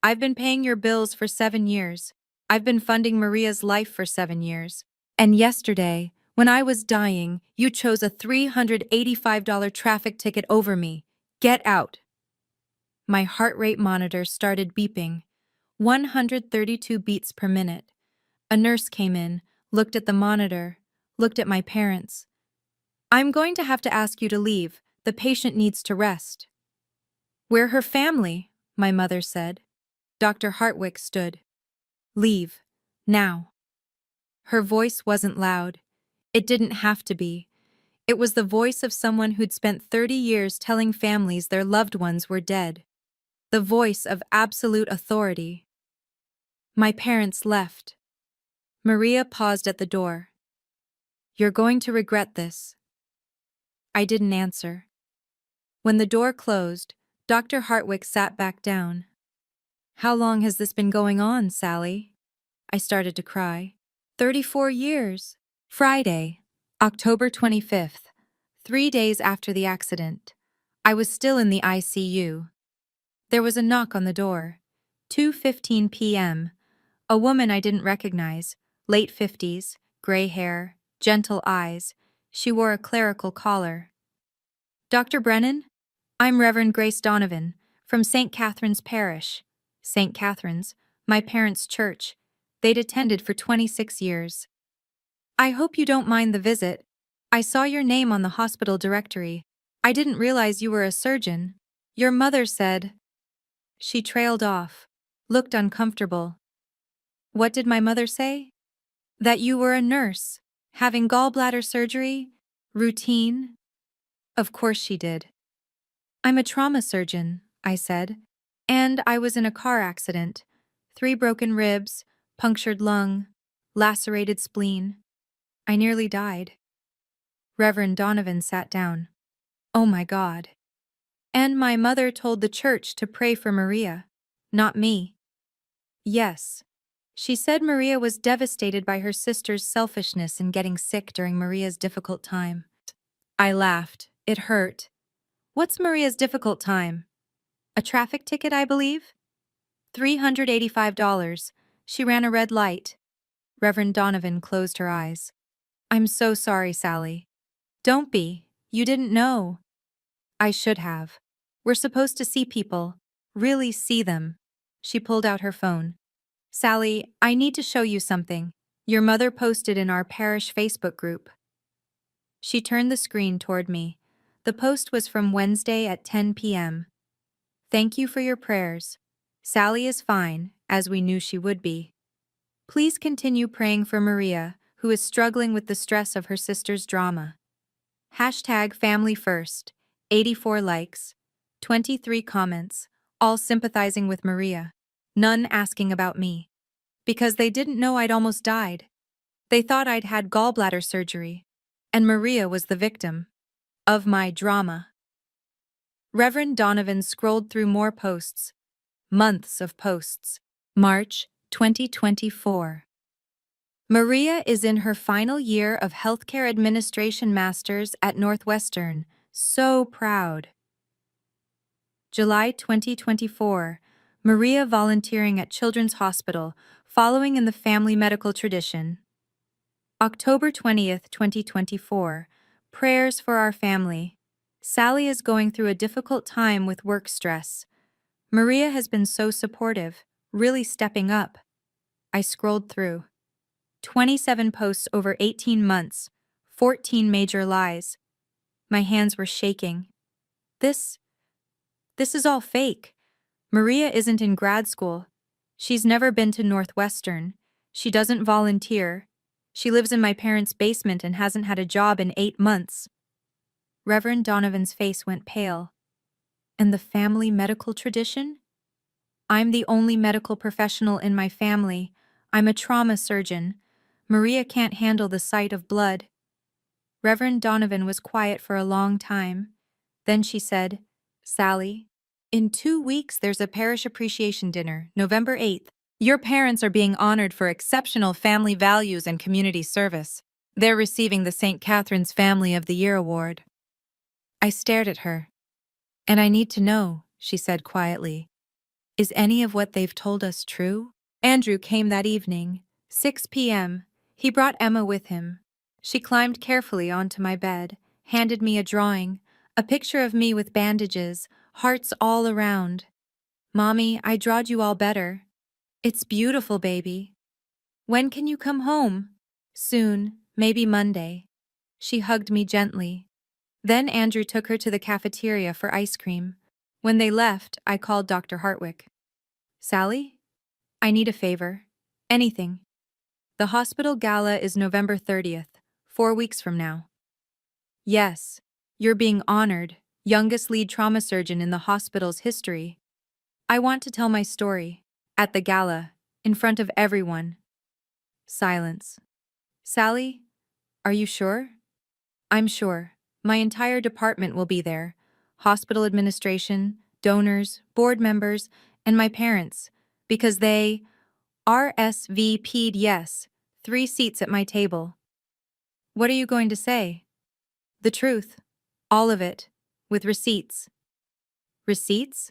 I've been paying your bills for 7 years. I've been funding Maria's life for 7 years. And yesterday, when I was dying, you chose a $385 traffic ticket over me. Get out. My heart rate monitor started beeping. 132 beats per minute. A nurse came in, looked at the monitor, looked at my parents. "I'm going to have to ask you to leave. The patient needs to rest." "We're her family," my mother said. Dr. Hartwick stood. "Leave. Now." Her voice wasn't loud. It didn't have to be. It was the voice of someone who'd spent 30 years telling families their loved ones were dead. The voice of absolute authority. My parents left. Maria paused at the door. "You're going to regret this." I didn't answer. When the door closed, Dr. Hartwick sat back down. "How long has this been going on, Sally?" I started to cry. 34 years. Friday, October 25th, 3 days after the accident. I was still in the ICU. There was a knock on the door. 2:15 p.m. A woman I didn't recognize, late 50s, gray hair, gentle eyes. She wore a clerical collar. "Dr. Brennan? I'm Reverend Grace Donovan, from St. Catherine's Parish." St. Catherine's, my parents' church. They'd attended for 26 years. "I hope you don't mind the visit. I saw your name on the hospital directory. I didn't realize you were a surgeon. Your mother said—" She trailed off, looked uncomfortable. "What did my mother say?" "That you were a nurse, having gallbladder surgery, routine." Of course she did. "I'm a trauma surgeon," I said, "and I was in a car accident. 3 broken ribs, punctured lung, lacerated spleen. I nearly died." Reverend Donovan sat down. "Oh my God." "And my mother told the church to pray for Maria, not me." "Yes. She said Maria was devastated by her sister's selfishness in getting sick during Maria's difficult time." I laughed. It hurt. "What's Maria's difficult time?" "A traffic ticket, I believe." $385. She ran a red light." Reverend Donovan closed her eyes. "I'm so sorry, Sally." "Don't be. You didn't know." "I should have. We're supposed to see people. Really see them." She pulled out her phone. "Sally, I need to show you something. Your mother posted in our parish Facebook group." She turned the screen toward me. The post was from Wednesday at 10 p.m. "Thank you for your prayers. Sally is fine, as we knew she would be. Please continue praying for Maria, who is struggling with the stress of her sister's drama. Hashtag family first, 84 likes, 23 comments, all sympathizing with Maria. None asking about me. Because they didn't know I'd almost died. They thought I'd had gallbladder surgery. And Maria was the victim of my drama." Reverend Donovan scrolled through more posts. Months of posts. March 2024. Maria is in her final year of Healthcare Administration Masters at Northwestern. So proud. July 2024. Maria volunteering at Children's Hospital, following in the family medical tradition. October 20th, 2024. Prayers for our family. Sally is going through a difficult time with work stress. Maria has been so supportive, really stepping up. I scrolled through. 27 posts over 18 months, 14 major lies. My hands were shaking. This is all fake. Maria isn't in grad school. She's never been to Northwestern. She doesn't volunteer. She lives in my parents' basement and hasn't had a job in 8 months. Reverend Donovan's face went pale. And the family medical tradition? I'm the only medical professional in my family. I'm a trauma surgeon. Maria can't handle the sight of blood. Reverend Donovan was quiet for a long time. Then she said, "Sally, in 2 weeks there's a parish appreciation dinner, November 8th. Your parents are being honored for exceptional family values and community service. They're receiving the St. Catherine's Family of the Year award." I stared at her. "And I need to know," she said quietly. "Is any of what they've told us true?" Andrew came that evening, 6 p.m. He brought Emma with him. She climbed carefully onto my bed, handed me a drawing, a picture of me with bandages, hearts all around. Mommy, I drawed you all better. It's beautiful, baby. When can you come home? Soon, maybe Monday. She hugged me gently. Then Andrew took her to the cafeteria for ice cream. When they left, I called Dr. Hartwick. Sally? I need a favor. Anything. The hospital gala is November 30th, 4 weeks from now. Yes, you're being honored, youngest lead trauma surgeon in the hospital's history. I want to tell my story. At the gala, in front of everyone. Silence. Sally, are you sure? I'm sure. My entire department will be there. Hospital administration, donors, board members, and my parents, because they RSVP'd yes, 3 seats at my table. What are you going to say? The truth. All of it. With receipts. Receipts?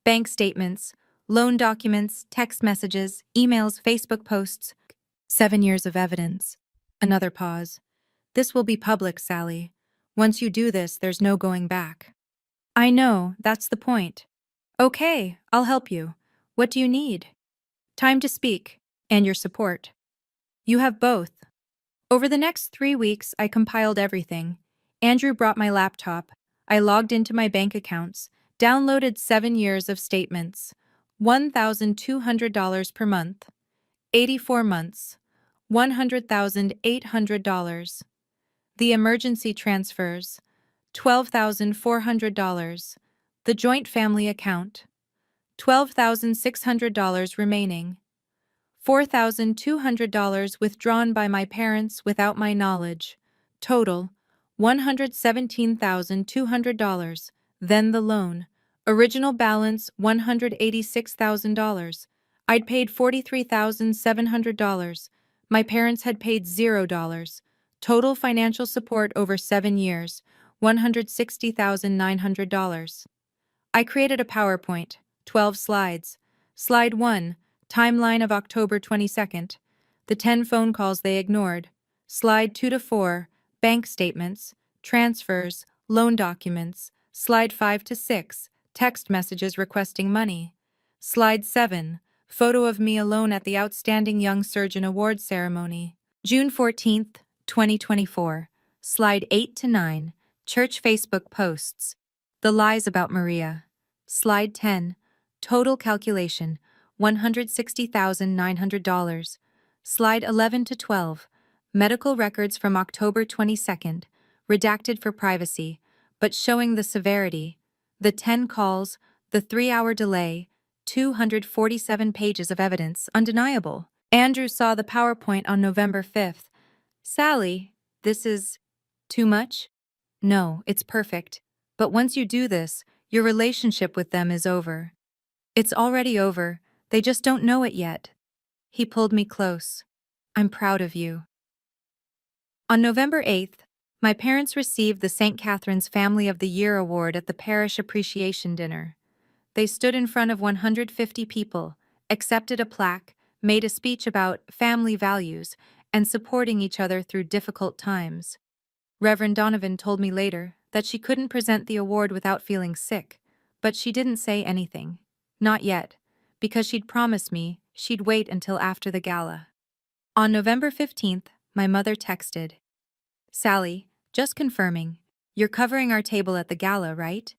Bank statements, loan documents, text messages, emails, Facebook posts. 7 years of evidence. Another pause. This will be public, Sally. Once you do this, there's no going back. I know, that's the point. Okay, I'll help you. What do you need? Time to speak, and your support. You have both. Over the next 3 weeks, I compiled everything. Andrew brought my laptop. I logged into my bank accounts, downloaded 7 years of statements. $1,200 per month. 84 months. $100,800. The emergency transfers. $12,400. The joint family account. $12,600 remaining. $4,200 withdrawn by my parents without my knowledge. Total, $117,200. Then the loan. Original balance, $186,000. I'd paid $43,700. My parents had paid $0. Total financial support over 7 years, $160,900. I created a PowerPoint, 12 slides. Slide 1, timeline of October 22nd. The 10 phone calls they ignored. Slide 2 to 4, bank statements, transfers, loan documents. Slide 5 to 6, text messages requesting money. Slide 7, photo of me alone at the Outstanding Young Surgeon Award ceremony. June 14th, 2024. Slide 8 to 9, church Facebook posts. The lies about Maria. Slide 10, total calculation, $160,900. Slide 11 to 12, medical records from October 22nd, redacted for privacy, but showing the severity, the 10 calls, the 3-hour delay, 247 pages of evidence, undeniable. Andrew saw the PowerPoint on November 5th. Sally, this is too much? No, it's perfect. But once you do this, your relationship with them is over. It's already over, they just don't know it yet. He pulled me close. I'm proud of you. On November 8th, my parents received the St. Catherine's Family of the Year Award at the Parish Appreciation Dinner. They stood in front of 150 people, accepted a plaque, made a speech about family values, and supporting each other through difficult times. Reverend Donovan told me later that she couldn't present the award without feeling sick, but she didn't say anything. Not yet, because she'd promised me she'd wait until after the gala. On November 15th, my mother texted, Sally, just confirming, you're covering our table at the gala, right?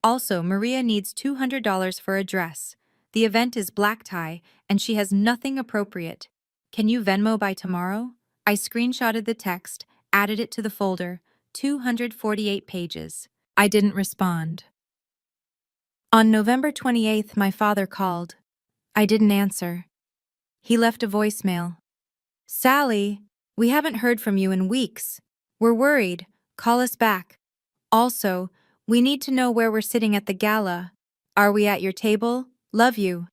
Also, Maria needs $200 for a dress. The event is black tie, and she has nothing appropriate. Can you Venmo by tomorrow? I screenshotted the text, added it to the folder, 248 pages. I didn't respond. On November 28th, my father called. I didn't answer. He left a voicemail. Sally, we haven't heard from you in weeks. We're worried. Call us back. Also, we need to know where we're sitting at the gala. Are we at your table? Love you.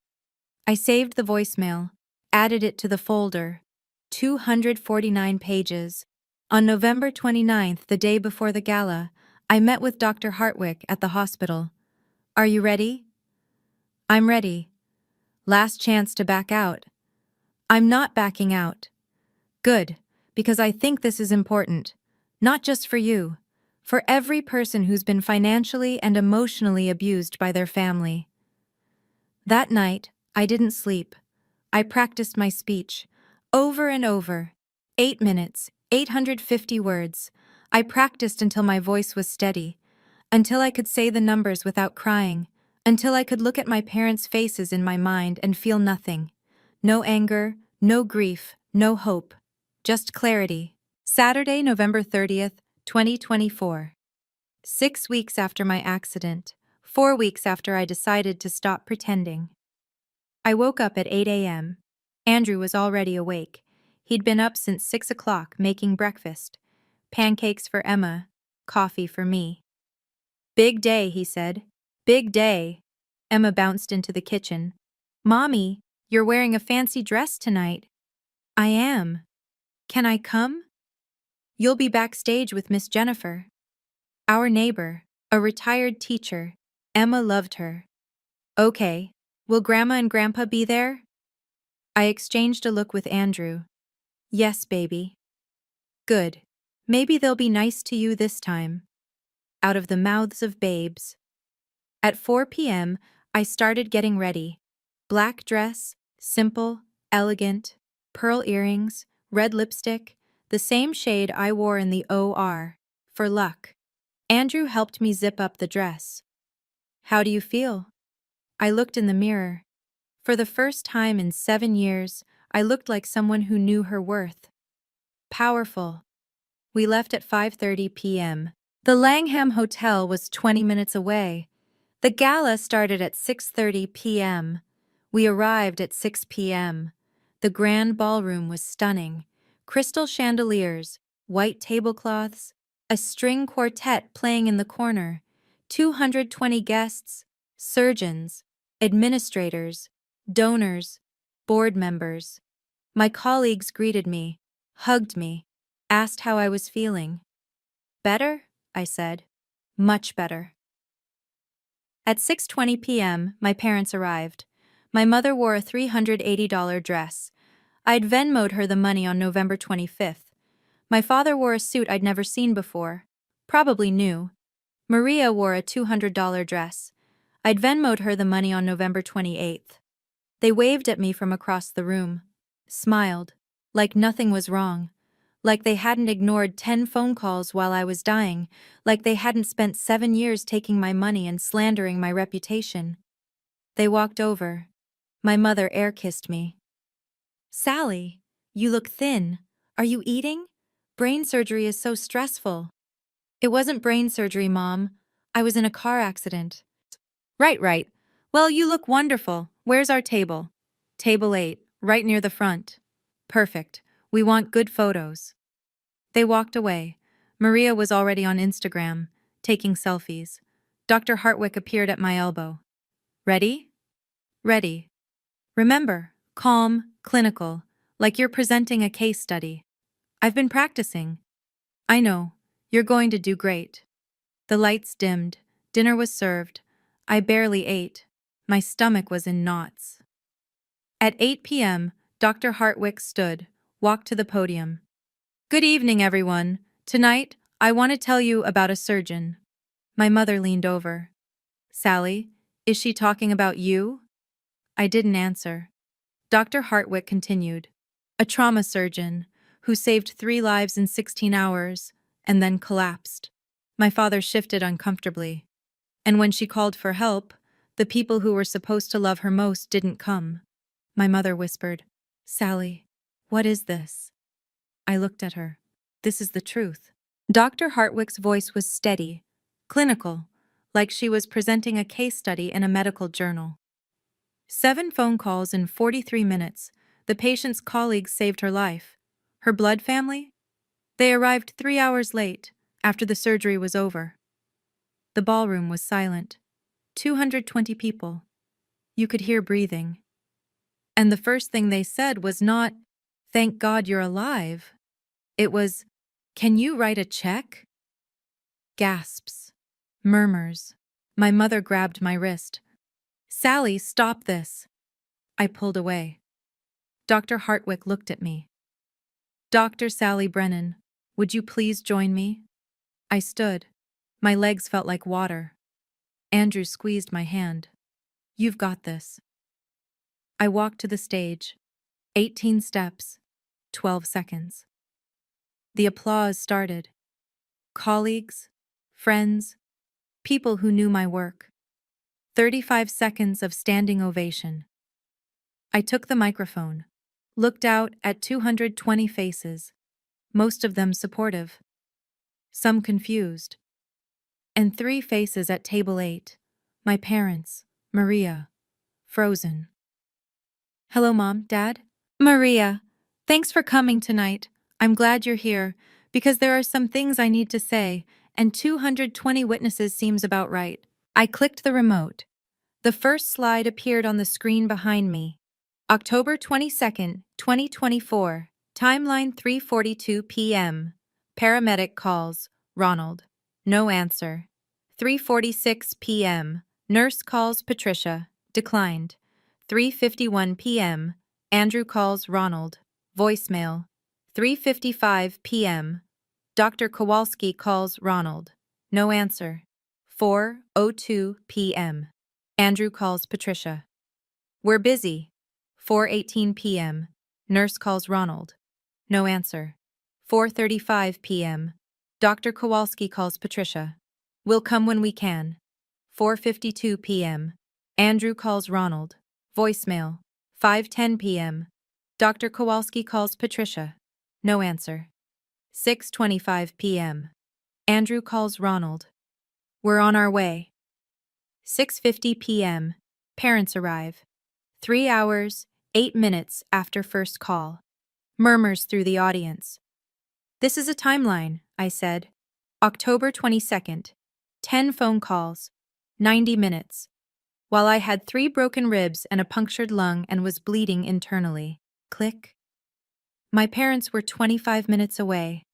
I saved the voicemail, added it to the folder. 249 pages. On November 29th, the day before the gala, I met with Dr. Hartwick at the hospital. Are you ready? I'm ready. Last chance to back out. I'm not backing out. Good, because I think this is important. Not just for you. For every person who's been financially and emotionally abused by their family. That night, I didn't sleep. I practiced my speech. Over and over. 8 minutes, 850 words. I practiced until my voice was steady. Until I could say the numbers without crying. Until I could look at my parents' faces in my mind and feel nothing. No anger, no grief, no hope. Just clarity. Saturday, November 30th, 2024. 6 weeks after my accident. 4 weeks after I decided to stop pretending. I woke up at 8 a.m. Andrew was already awake. He'd been up since 6 o'clock making breakfast. Pancakes for Emma, coffee for me. Big day, he said. Big day. Emma bounced into the kitchen. Mommy, you're wearing a fancy dress tonight. I am. Can I come? You'll be backstage with Miss Jennifer. Our neighbor, a retired teacher. Emma loved her. Okay. Will Grandma and Grandpa be there? I exchanged a look with Andrew. Yes, baby. Good. Maybe they'll be nice to you this time. Out of the mouths of babes. At 4 p.m., I started getting ready. Black dress, simple, elegant, pearl earrings, red lipstick, the same shade I wore in the OR, for luck. Andrew helped me zip up the dress. How do you feel? I looked in the mirror. For the first time in 7 years, I looked like someone who knew her worth. Powerful. We left at 5:30 p.m. The Langham Hotel was 20 minutes away. The gala started at 6:30 p.m. We arrived at 6 p.m. The grand ballroom was stunning. Crystal chandeliers, white tablecloths, a string quartet playing in the corner, 220 guests, surgeons, administrators, donors, board members. My colleagues greeted me, hugged me, asked how I was feeling. Better? I said. Much better. At 6:20 p.m., my parents arrived. My mother wore a $380 dress. I'd Venmo'd her the money on November 25th. My father wore a suit I'd never seen before. Probably new. Maria wore a $200 dress. I'd Venmo'd her the money on November 28th. They waved at me from across the room. Smiled. Like nothing was wrong. Like they hadn't ignored 10 phone calls while I was dying. Like they hadn't spent 7 years taking my money and slandering my reputation. They walked over. My mother air-kissed me. Sally, you look thin. Are you eating? Brain surgery is so stressful. It wasn't brain surgery, Mom. I was in a car accident. Right. Well, you look wonderful. Where's our table? Table 8, right near the front. Perfect. We want good photos. They walked away. Maria was already on Instagram, taking selfies. Dr. Hartwick appeared at my elbow. Ready? Ready. Remember, calm, clinical, like you're presenting a case study. I've been practicing. I know. You're going to do great. The lights dimmed. Dinner was served. I barely ate. My stomach was in knots. At 8 p.m., Dr. Hartwick stood, walked to the podium. Good evening, everyone. Tonight, I want to tell you about a surgeon. My mother leaned over. Sally, is she talking about you? I didn't answer. Dr. Hartwick continued. A trauma surgeon who saved 3 lives in 16 hours and then collapsed. My father shifted uncomfortably. And when she called for help, the people who were supposed to love her most didn't come. My mother whispered, Sally, what is this? I looked at her. This is the truth. Dr. Hartwick's voice was steady, clinical, like she was presenting a case study in a medical journal. 7 phone calls in 43 minutes. The patient's colleagues saved her life. Her blood family? They arrived 3 hours late, after the surgery was over. The ballroom was silent. 220 people. You could hear breathing. And the first thing they said was not, "Thank God you're alive." It was, "Can you write a check?" Gasps. Murmurs. My mother grabbed my wrist. Sally, stop this. I pulled away. Dr. Hartwick looked at me. Dr. Sally Brennan, would you please join me? I stood. My legs felt like water. Andrew squeezed my hand. You've got this. I walked to the stage. 18 steps. 12 seconds. The applause started. Colleagues, friends, people who knew my work. 35 seconds of standing ovation. I took the microphone, looked out at 220 faces, most of them supportive, some confused, and 3 faces at table 8, my parents, Maria, frozen. Hello, Mom, Dad? Maria, thanks for coming tonight. I'm glad you're here, because there are some things I need to say, and 220 witnesses seems about right. I clicked the remote. The first slide appeared on the screen behind me. October 22nd, 2024, timeline 3:42 p.m. Paramedic calls, Ronald. No answer. 3:46 p.m. Nurse calls Patricia. Declined. 3:51 p.m. Andrew calls Ronald. Voicemail. 3:55 p.m. Dr. Kowalski calls Ronald. No answer. 4:02 p.m. Andrew calls Patricia. We're busy. 4:18 p.m. Nurse calls Ronald. No answer. 4:35 p.m. Dr. Kowalski calls Patricia. We'll come when we can. 4:52 p.m. Andrew calls Ronald. Voicemail. 5:10 p.m. Dr. Kowalski calls Patricia. No answer. 6:25 p.m. Andrew calls Ronald. We're on our way. 6:50 p.m. Parents arrive. 3 hours, 8 minutes after first call. Murmurs through the audience. This is a timeline, I said. October 22nd. 10 phone calls. 90 minutes. While I had 3 broken ribs and a punctured lung and was bleeding internally. Click. My parents were 25 minutes away.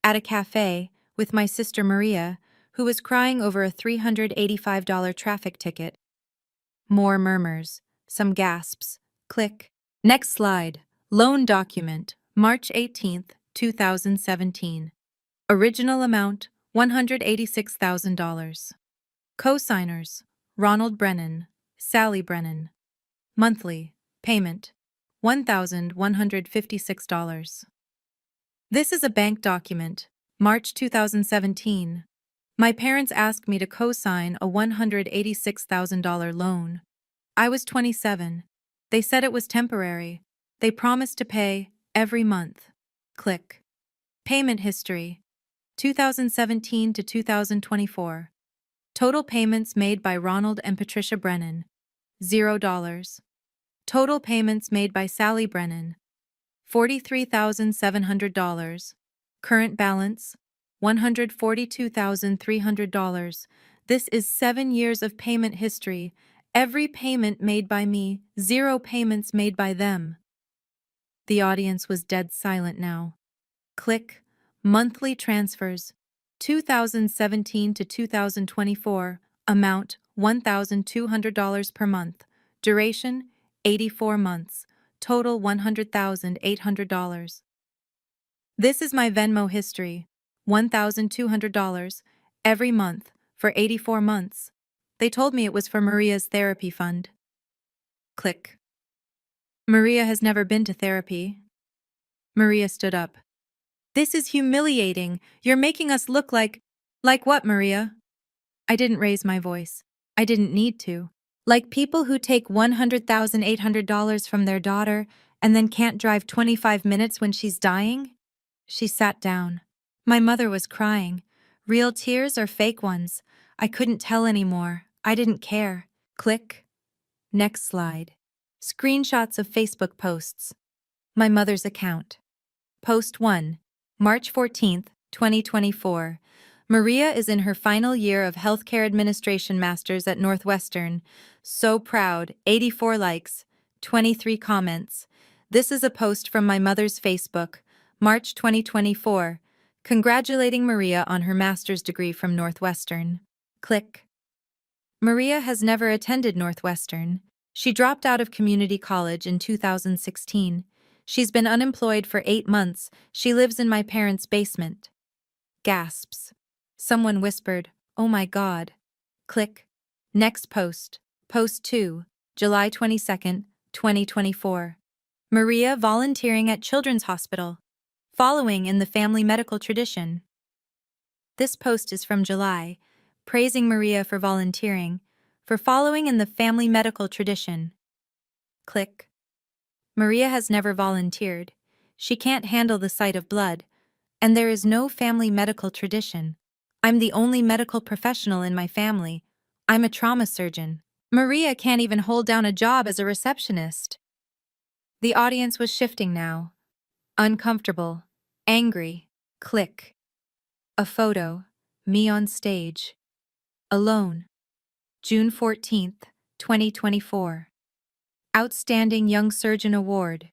At a cafe, with my sister Maria, who was crying over a $385 traffic ticket. More murmurs. Some gasps. Click. Next slide. Loan document, March 18th, 2017. Original amount, $186,000. Co-signers, Ronald Brennan, Sally Brennan. Monthly, payment, $1,156. This is a bank document, March 2017. My parents asked me to co-sign a $186,000 loan. I was 27. They said it was temporary. They promised to pay every month. Click. Payment history. 2017 to 2024. Total payments made by Ronald and Patricia Brennan. $0. Total payments made by Sally Brennan. $43,700. Current balance. $142,300. This is 7 years of payment history. Every payment made by me, 0 payments made by them. The audience was dead silent now. Click. Monthly transfers. 2017 to 2024. Amount, $1,200 per month. Duration, 84 months. Total, $100,800. This is my Venmo history. $1,200 every month for 84 months. They told me it was for Maria's therapy fund. Click. Maria has never been to therapy. Maria stood up. This is humiliating. You're making us look like what, Maria? I didn't raise my voice. I didn't need to. Like people who take $100,800 from their daughter and then can't drive 25 minutes when she's dying? She sat down. My mother was crying. Real tears or fake ones? I couldn't tell anymore. I didn't care. Click. Next slide. Screenshots of Facebook posts. My mother's account. Post 1. March 14th, 2024. Maria is in her final year of Healthcare Administration Masters at Northwestern. So proud. 84 likes. 23 comments. This is a post from my mother's Facebook. March 2024. Congratulating Maria on her master's degree from Northwestern. Click. Maria has never attended Northwestern. She dropped out of community college in 2016. She's been unemployed for 8 months. She lives in my parents' basement. Gasps. Someone whispered, "Oh my God." Click. Next post. Post 2. July 22nd, 2024. Maria volunteering at Children's Hospital, following in the family medical tradition. This post is from July, praising Maria for volunteering, for following in the family medical tradition. Click. Maria has never volunteered. She can't handle the sight of blood, and there is no family medical tradition. I'm the only medical professional in my family. I'm a trauma surgeon. Maria can't even hold down a job as a receptionist. The audience was shifting now. Uncomfortable, angry, click. A photo, me on stage. Alone. June 14th, 2024. Outstanding Young Surgeon Award.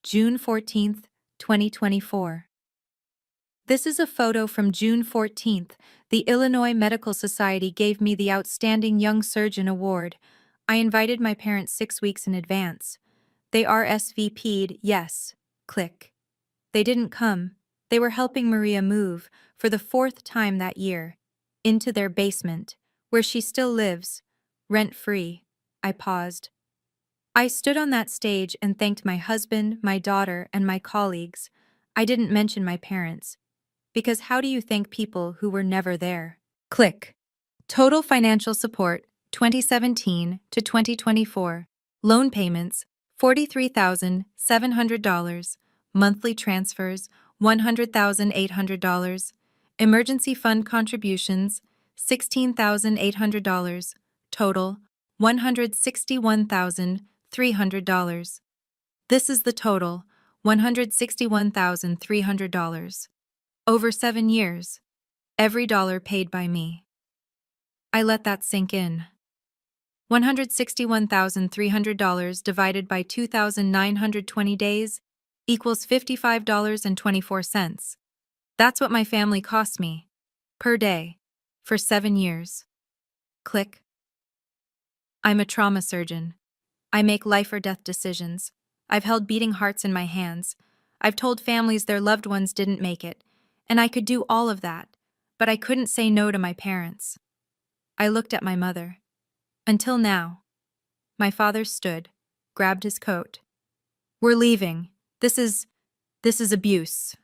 June 14th, 2024. This is a photo from June 14th. The Illinois Medical Society gave me the Outstanding Young Surgeon Award. I invited my parents 6 weeks in advance. They RSVP'd, yes. Click. They didn't come. They were helping Maria move, for the 4th time that year, into their basement, where she still lives, rent-free. I paused. I stood on that stage and thanked my husband, my daughter, and my colleagues. I didn't mention my parents. Because how do you thank people who were never there? Click. Total financial support, 2017 to 2024. Loan payments, $43,700. Monthly transfers, $100,800. Emergency fund contributions, $16,800. Total, $161,300. This is the total, $161,300. Over 7 years. Every dollar paid by me. I let that sink in. $161,300 divided by 2,920 days equals $55.24. That's what my family cost me. Per day. For 7 years. Click. I'm a trauma surgeon. I make life or death decisions. I've held beating hearts in my hands. I've told families their loved ones didn't make it. And I could do all of that, but I couldn't say no to my parents. I looked at my mother. Until now. My father stood, grabbed his coat. We're leaving. This is abuse.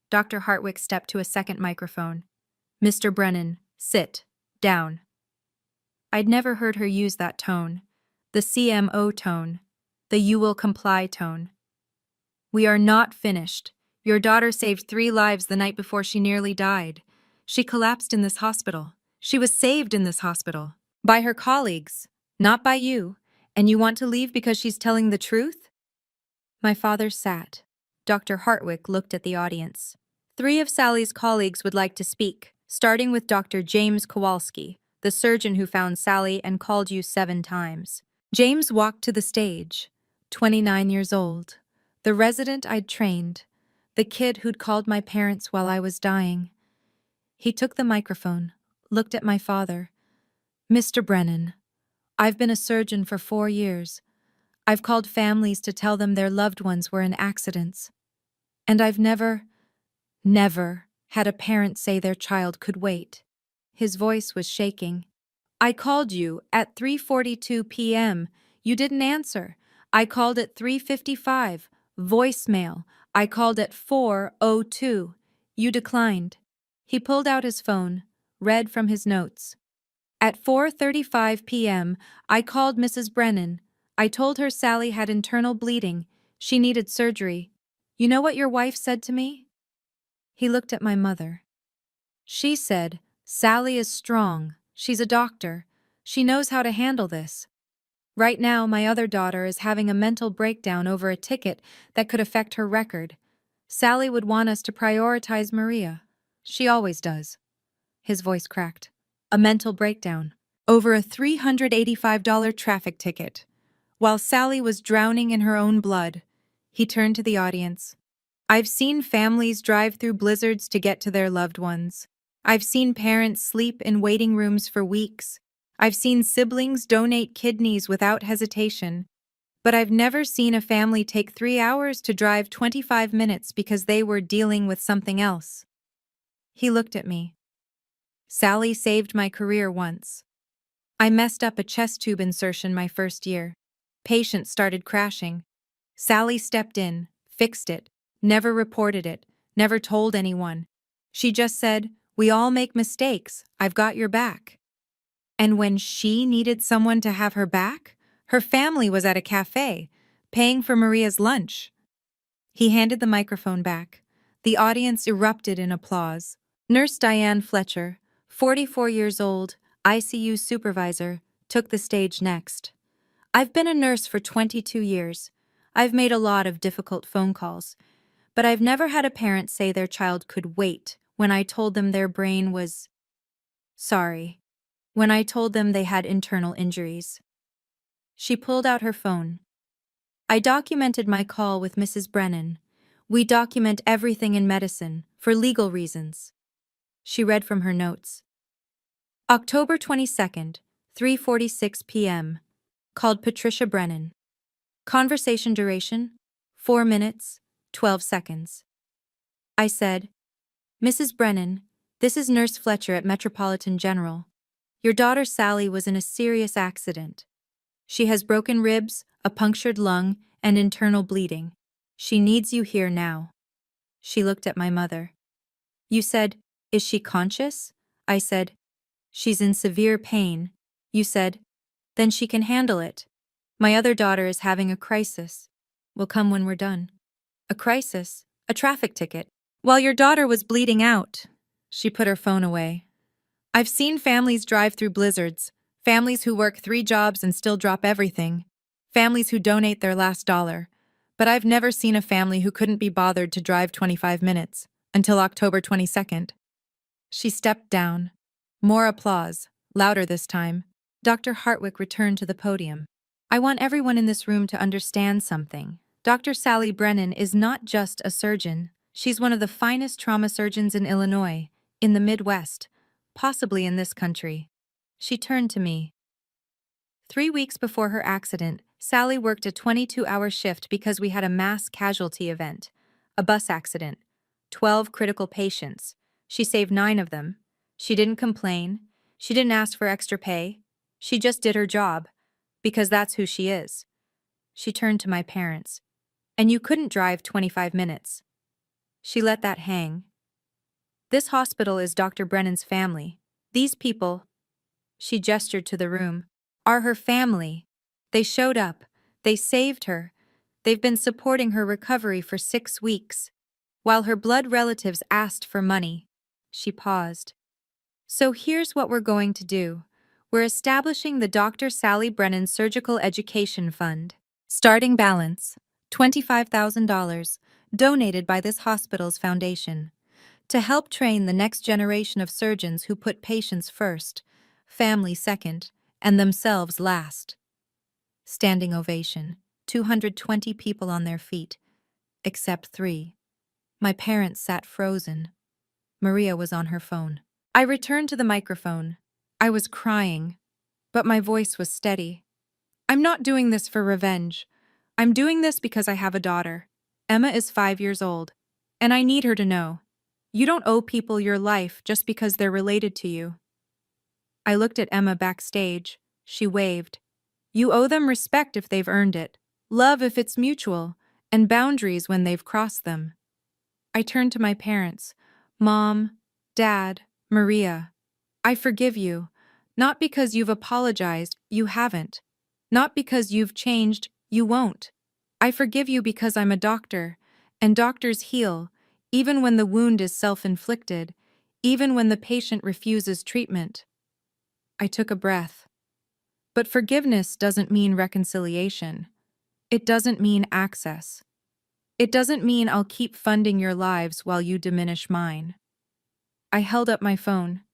Dr. Hartwick stepped to a second microphone. Mr. Brennan, sit down. I'd never heard her use that tone. The CMO tone. The you will comply tone. We are not finished. Your daughter saved 3 lives the night before she nearly died. She collapsed in this hospital. She was saved in this hospital. By her colleagues, not by you. And you want to leave because she's telling the truth? My father sat. Dr. Hartwick looked at the audience. 3 of Sally's colleagues would like to speak, starting with Dr. James Kowalski, the surgeon who found Sally and called you 7 times. James walked to the stage, 29 years old, the resident I'd trained, the kid who'd called my parents while I was dying. He took the microphone, looked at my father. Mr. Brennan, I've been a surgeon for 4 years. I've called families to tell them their loved ones were in accidents. And I've never had a parent say their child could wait. His voice was shaking. I called you at 3:42 p.m. You didn't answer. I called at 3:55. Voicemail. I called at 4:02. You declined. He pulled out his phone, read from his notes. At 4:35 p.m., I called Mrs. Brennan. I told her Sally had internal bleeding. She needed surgery. You know what your wife said to me? He looked at my mother. She said, Sally is strong. She's a doctor. She knows how to handle this. Right now, my other daughter is having a mental breakdown over a ticket that could affect her record. Sally would want us to prioritize Maria. She always does. His voice cracked. A mental breakdown. Over a $385 traffic ticket. While Sally was drowning in her own blood, he turned to the audience. I've seen families drive through blizzards to get to their loved ones. I've seen parents sleep in waiting rooms for weeks. I've seen siblings donate kidneys without hesitation. But I've never seen a family take 3 hours to drive 25 minutes because they were dealing with something else. He looked at me. Sally saved my career once. I messed up a chest tube insertion my first year. Patient started crashing. Sally stepped in, fixed it, never reported it, never told anyone. She just said, "We all make mistakes, I've got your back." And when she needed someone to have her back, her family was at a cafe, paying for Maria's lunch. He handed the microphone back. The audience erupted in applause. Nurse Diane Fletcher, 44 years old, ICU supervisor, took the stage next. "I've been a nurse for 22 years. I've made a lot of difficult phone calls, but I've never had a parent say their child could wait when I told them their brain was sorry, when I told them they had internal injuries." She pulled out her phone. "I documented my call with Mrs. Brennan. We document everything in medicine, for legal reasons." She read from her notes. October 22nd, 3:46 p.m. Called Patricia Brennan. Conversation duration, 4 minutes, 12 seconds. I said, "Mrs. Brennan, this is Nurse Fletcher at Metropolitan General. Your daughter Sally was in a serious accident. She has broken ribs, a punctured lung, and internal bleeding. She needs you here now." She looked at my mother. "You said, is she conscious?" I said, "She's in severe pain." You said, "Then she can handle it. My other daughter is having a crisis. Will come when we're done." "A crisis? A traffic ticket? While your daughter was bleeding out." She put her phone away. "I've seen families drive through blizzards, families who work 3 jobs and still drop everything, families who donate their last dollar, but I've never seen a family who couldn't be bothered to drive 25 minutes, until October 22nd. She stepped down. More applause, louder this time. Dr. Hartwick returned to the podium. "I want everyone in this room to understand something. Dr. Sally Brennan is not just a surgeon. She's one of the finest trauma surgeons in Illinois, in the Midwest, possibly in this country." She turned to me. 3 weeks before her accident, Sally worked a 22-hour shift because we had a mass casualty event, a bus accident, 12 critical patients. She saved 9 of them. She didn't complain. She didn't ask for extra pay. She just did her job, because that's who she is. She turned to my parents. "And you couldn't drive 25 minutes. She let that hang. "This hospital is Dr. Brennan's family. These people," she gestured to the room, "are her family. They showed up. They saved her. They've been supporting her recovery for 6 weeks. While her blood relatives asked for money." She paused. "So here's what we're going to do. We're establishing the Dr. Sally Brennan Surgical Education Fund. Starting balance, $25,000, donated by this hospital's foundation, to help train the next generation of surgeons who put patients first, family second, and themselves last." Standing ovation, 220 people on their feet, except 3. My parents sat frozen. Maria was on her phone. I returned to the microphone. I was crying, but my voice was steady. "I'm not doing this for revenge. I'm doing this because I have a daughter. Emma is 5 years old, and I need her to know. You don't owe people your life just because they're related to you." I looked at Emma backstage. She waved. "You owe them respect if they've earned it, love if it's mutual, and boundaries when they've crossed them." I turned to my parents. "Mom, Dad, Maria, I forgive you. Not because you've apologized, you haven't. Not because you've changed, you won't. I forgive you because I'm a doctor, and doctors heal, even when the wound is self-inflicted, even when the patient refuses treatment." I took a breath. But forgiveness doesn't mean reconciliation. It doesn't mean access. It doesn't mean I'll keep funding your lives while you diminish mine. I held up my phone.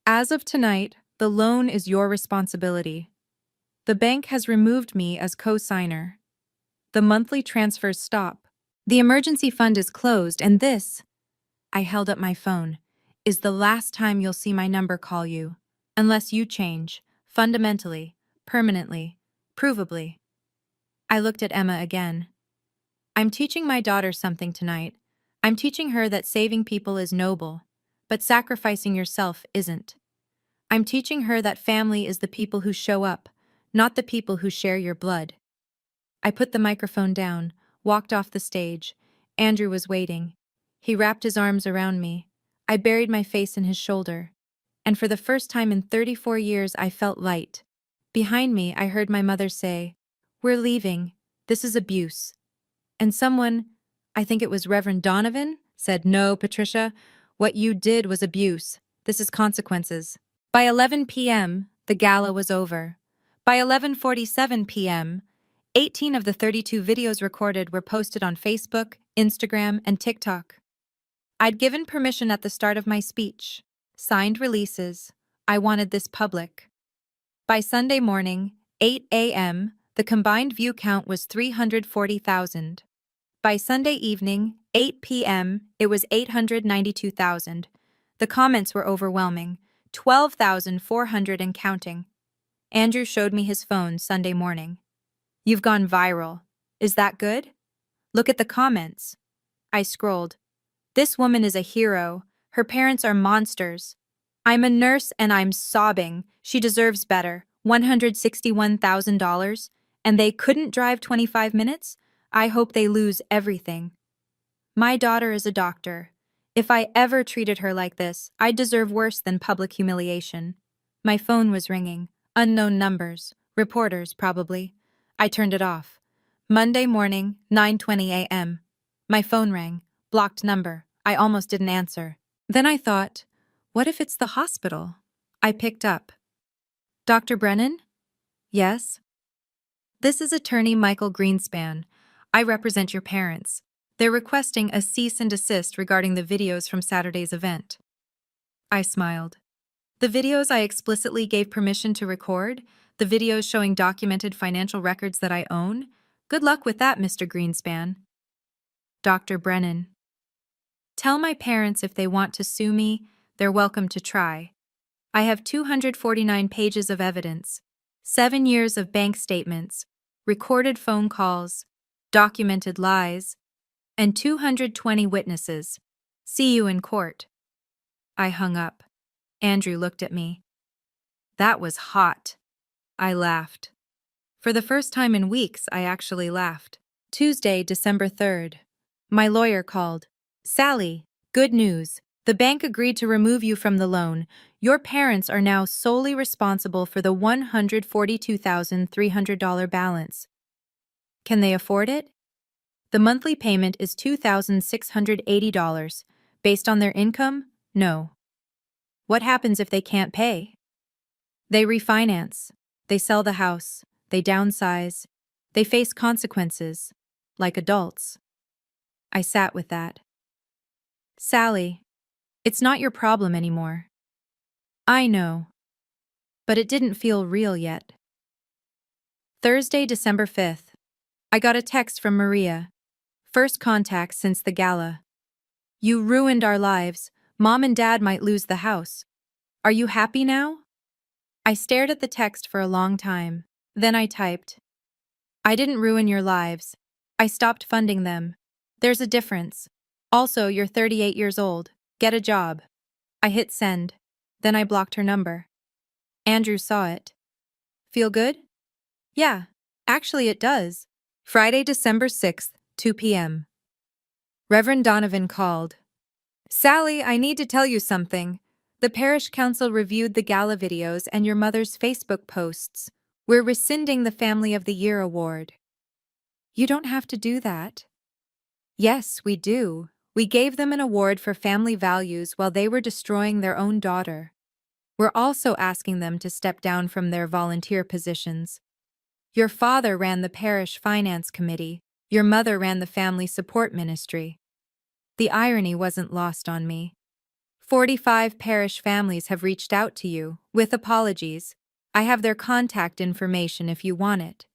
"As of tonight, the loan is your responsibility. The bank has removed me as co-signer. The monthly transfers stop. The emergency fund is closed, and this," I held up my phone, "is the last time you'll see my number call you. Unless you change, fundamentally, permanently, provably." I looked at Emma again. "I'm teaching my daughter something tonight. I'm teaching her that saving people is noble, but sacrificing yourself isn't. I'm teaching her that family is the people who show up, not the people who share your blood. I put the microphone down, walked off the stage. Andrew was waiting. He wrapped his arms around me. I buried my face in his shoulder. And for the first time in 34 years, I felt light. Behind me, I heard my mother say, "We're leaving. This is abuse." And someone, I think it was Reverend Donovan, said, "No, Patricia, what you did was abuse. This is consequences." By 11 p.m., the gala was over. By 11:47 p.m., 18 of the 32 videos recorded were posted on Facebook, Instagram, and TikTok. I'd given permission at the start of my speech. Signed releases. I wanted this public. By Sunday morning, 8 a.m., the combined view count was 340,000. By Sunday evening, 8 p.m., it was 892,000. The comments were overwhelming, 12,400 and counting. Andrew showed me his phone Sunday morning. "You've gone viral. Is that good? Look at the comments." I scrolled. "This woman is a hero. Her parents are monsters. I'm a nurse and I'm sobbing. She deserves better. $161,000. And they couldn't drive 25 minutes? I hope they lose everything. My daughter is a doctor. If I ever treated her like this, I'd deserve worse than public humiliation." My phone was ringing. Unknown numbers. Reporters, probably. I turned it off. Monday morning, 9:20 a.m. My phone rang. Blocked number. I almost didn't answer. Then I thought, what if it's the hospital? I picked up. "Dr. Brennan?" "Yes." "This is attorney Michael Greenspan. I represent your parents. They're requesting a cease and desist regarding the videos from Saturday's event." I smiled. "The videos I explicitly gave permission to record? The videos showing documented financial records that I own? Good luck with that, Mr. Greenspan." "Dr. Brennan." "Tell my parents if they want to sue me, they're welcome to try. I have 249 pages of evidence, 7 years of bank statements, recorded phone calls, documented lies, and 220 witnesses. See you in court." I hung up. Andrew looked at me. That was hot. I laughed. For the first time in weeks, I actually laughed. Tuesday, December 3rd. My lawyer called. "Sally, good news. The bank agreed to remove you from the loan. Your parents are now solely responsible for the $142,300 balance." "Can they afford it?" "The monthly payment is $2,680. Based on their income, no." "What happens if they can't pay?" "They refinance. They sell the house. They downsize. They face consequences, like adults." I sat with that. "Sally, it's not your problem anymore." "I know. But it didn't feel real yet." Thursday, December 5th. I got a text from Maria. First contact since the gala. "You ruined our lives. Mom and Dad might lose the house. Are you happy now?" I stared at the text for a long time. Then I typed, "I didn't ruin your lives. I stopped funding them. There's a difference. Also, you're 38 years old. Get a job." I hit send. Then I blocked her number. Andrew saw it. "Feel good?" "Yeah, actually it does." Friday, December 6th, 2 p.m. Reverend Donovan called. "Sally, I need to tell you something. The parish council reviewed the gala videos and your mother's Facebook posts. We're rescinding the Family of the Year award." "You don't have to do that." "Yes, we do. We gave them an award for family values while they were destroying their own daughter. We're also asking them to step down from their volunteer positions. Your father ran the parish finance committee. Your mother ran the family support ministry." The irony wasn't lost on me. 45 parish families have reached out to you, with apologies. I have their contact information if you want it.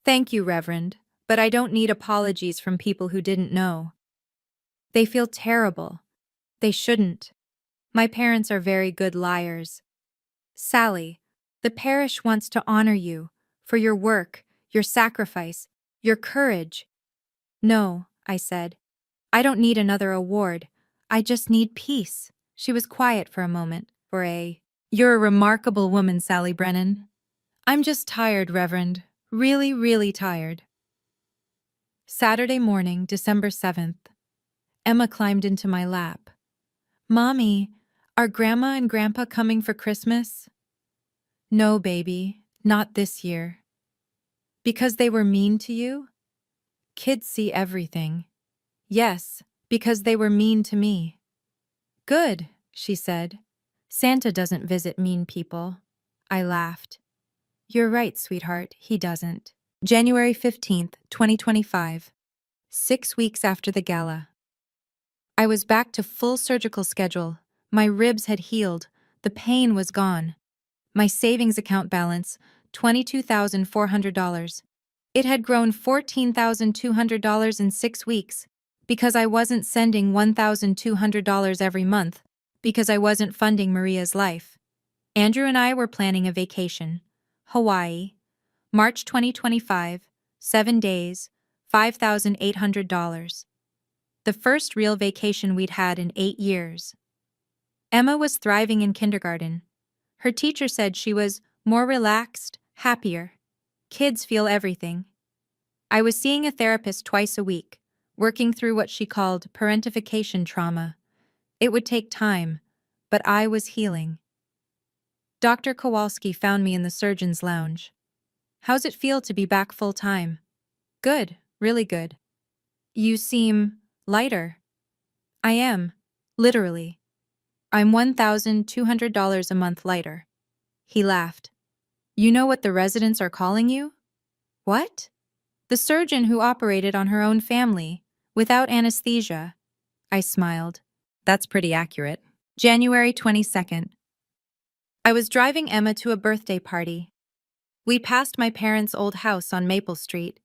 "Thank you, Reverend, but I don't need apologies from people who didn't know. They feel terrible. They shouldn't. My parents are very good liars." "Sally, the parish wants to honor you for your work, your sacrifice, your courage." "No," I said. "I don't need another award. I just need peace." She was quiet for a moment. "You're a remarkable woman, Sally Brennan." I'm just tired, Reverend. Really, really tired. Saturday morning, December 7th. Emma climbed into my lap. Mommy, are Grandma and Grandpa coming for Christmas? No, baby, not this year. Because they were mean to you? Kids see everything. Yes, because they were mean to me. Good, she said. Santa doesn't visit mean people. I laughed. You're right, sweetheart, he doesn't. January 15th, 2025. 6 weeks after the gala. I was back to full surgical schedule. My ribs had healed. The pain was gone. My savings account balance, $22,400. It had grown $14,200 in 6 weeks because I wasn't sending $1,200 every month, because I wasn't funding Maria's life. Andrew and I were planning a vacation. Hawaii, March 2025, 7 days, $5,800. The first real vacation we'd had in 8 years. Emma was thriving in kindergarten. Her teacher said she was more relaxed, happier. Kids feel everything. I was seeing a therapist twice a week, working through what she called parentification trauma. It would take time, but I was healing. Dr. Kowalski found me in the surgeon's lounge. How's it feel to be back full-time? Good, really good. You seem lighter. I am, literally. I'm $1,200 a month lighter. He laughed. You know what the residents are calling you? What? The surgeon who operated on her own family, without anesthesia. I smiled. That's pretty accurate. January 22nd. I was driving Emma to a birthday party. We passed my parents' old house on Maple Street.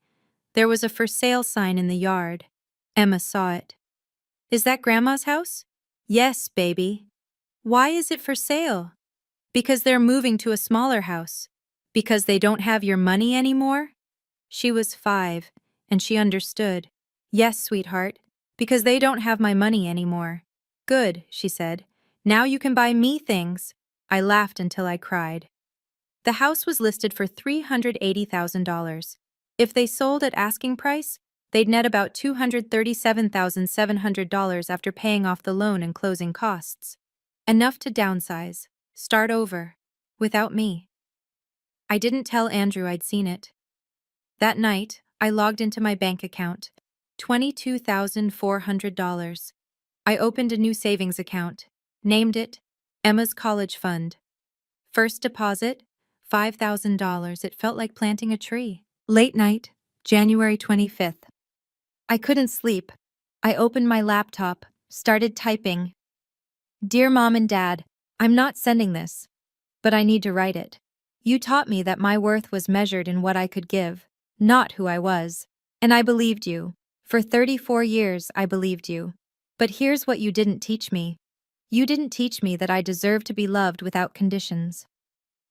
There was a for sale sign in the yard. Emma saw it. Is that Grandma's house? Yes, baby. Why is it for sale? Because they're moving to a smaller house. Because they don't have your money anymore? She was 5, and she understood. Yes, sweetheart, because they don't have my money anymore. Good, she said. Now you can buy me things. I laughed until I cried. The house was listed for $380,000. If they sold at asking price, they'd net about $237,700 after paying off the loan and closing costs. Enough to downsize, start over, without me. I didn't tell Andrew I'd seen it. That night, I logged into my bank account, $22,400. I opened a new savings account, named it Emma's College Fund. First deposit, $5,000. It felt like planting a tree. Late night, January 25th. I couldn't sleep. I opened my laptop, started typing. Dear Mom and Dad, I'm not sending this, but I need to write it. You taught me that my worth was measured in what I could give, not who I was. And I believed you. For 34 years, I believed you. But here's what you didn't teach me. You didn't teach me that I deserve to be loved without conditions.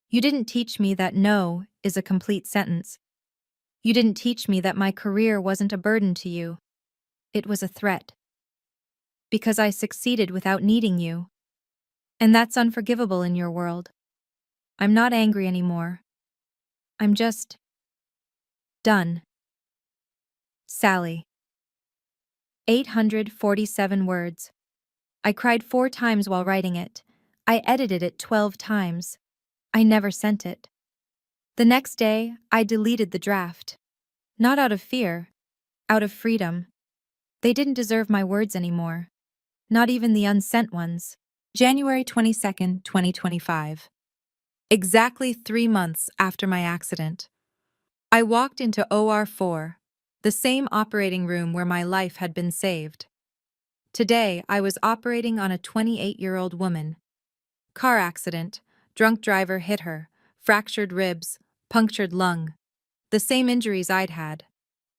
You didn't teach me that no is a complete sentence. You didn't teach me that my career wasn't a burden to you. It was a threat. Because I succeeded without needing you. And that's unforgivable in your world. I'm not angry anymore. I'm just done. Sally. 847 words. I cried 4 times while writing it. I edited it 12 times. I never sent it. The next day, I deleted the draft. Not out of fear, out of freedom. They didn't deserve my words anymore. Not even the unsent ones. January 22nd, 2025. Exactly 3 months after my accident. I walked into OR4, the same operating room where my life had been saved. Today, I was operating on a 28-year-old woman. Car accident, drunk driver hit her, fractured ribs, punctured lung. The same injuries I'd had.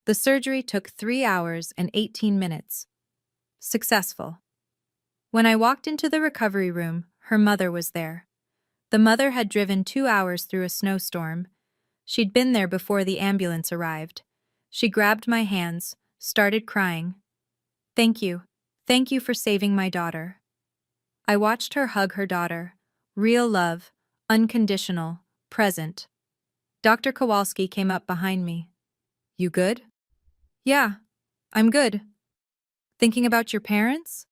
The surgery took 3 hours and 18 minutes. Successful. When I walked into the recovery room, her mother was there. The mother had driven 2 hours through a snowstorm. She'd been there before the ambulance arrived. She grabbed my hands, started crying. Thank you. Thank you for saving my daughter. I watched her hug her daughter. Real love, unconditional, present. Dr. Kowalski came up behind me. You good? Yeah, I'm good. Thinking about your parents?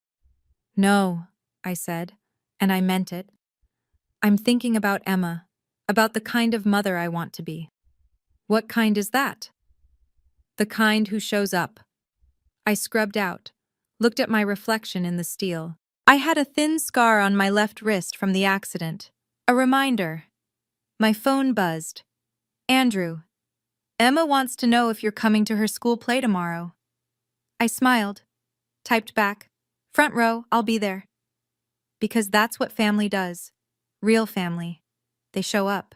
No, I said, and I meant it. I'm thinking about Emma, about the kind of mother I want to be. What kind is that? The kind who shows up. I scrubbed out, looked at my reflection in the steel. I had a thin scar on my left wrist from the accident. A reminder. My phone buzzed. Andrew, Emma wants to know if you're coming to her school play tomorrow. I smiled, typed back, front row, I'll be there. Because that's what family does. Real family. They show up.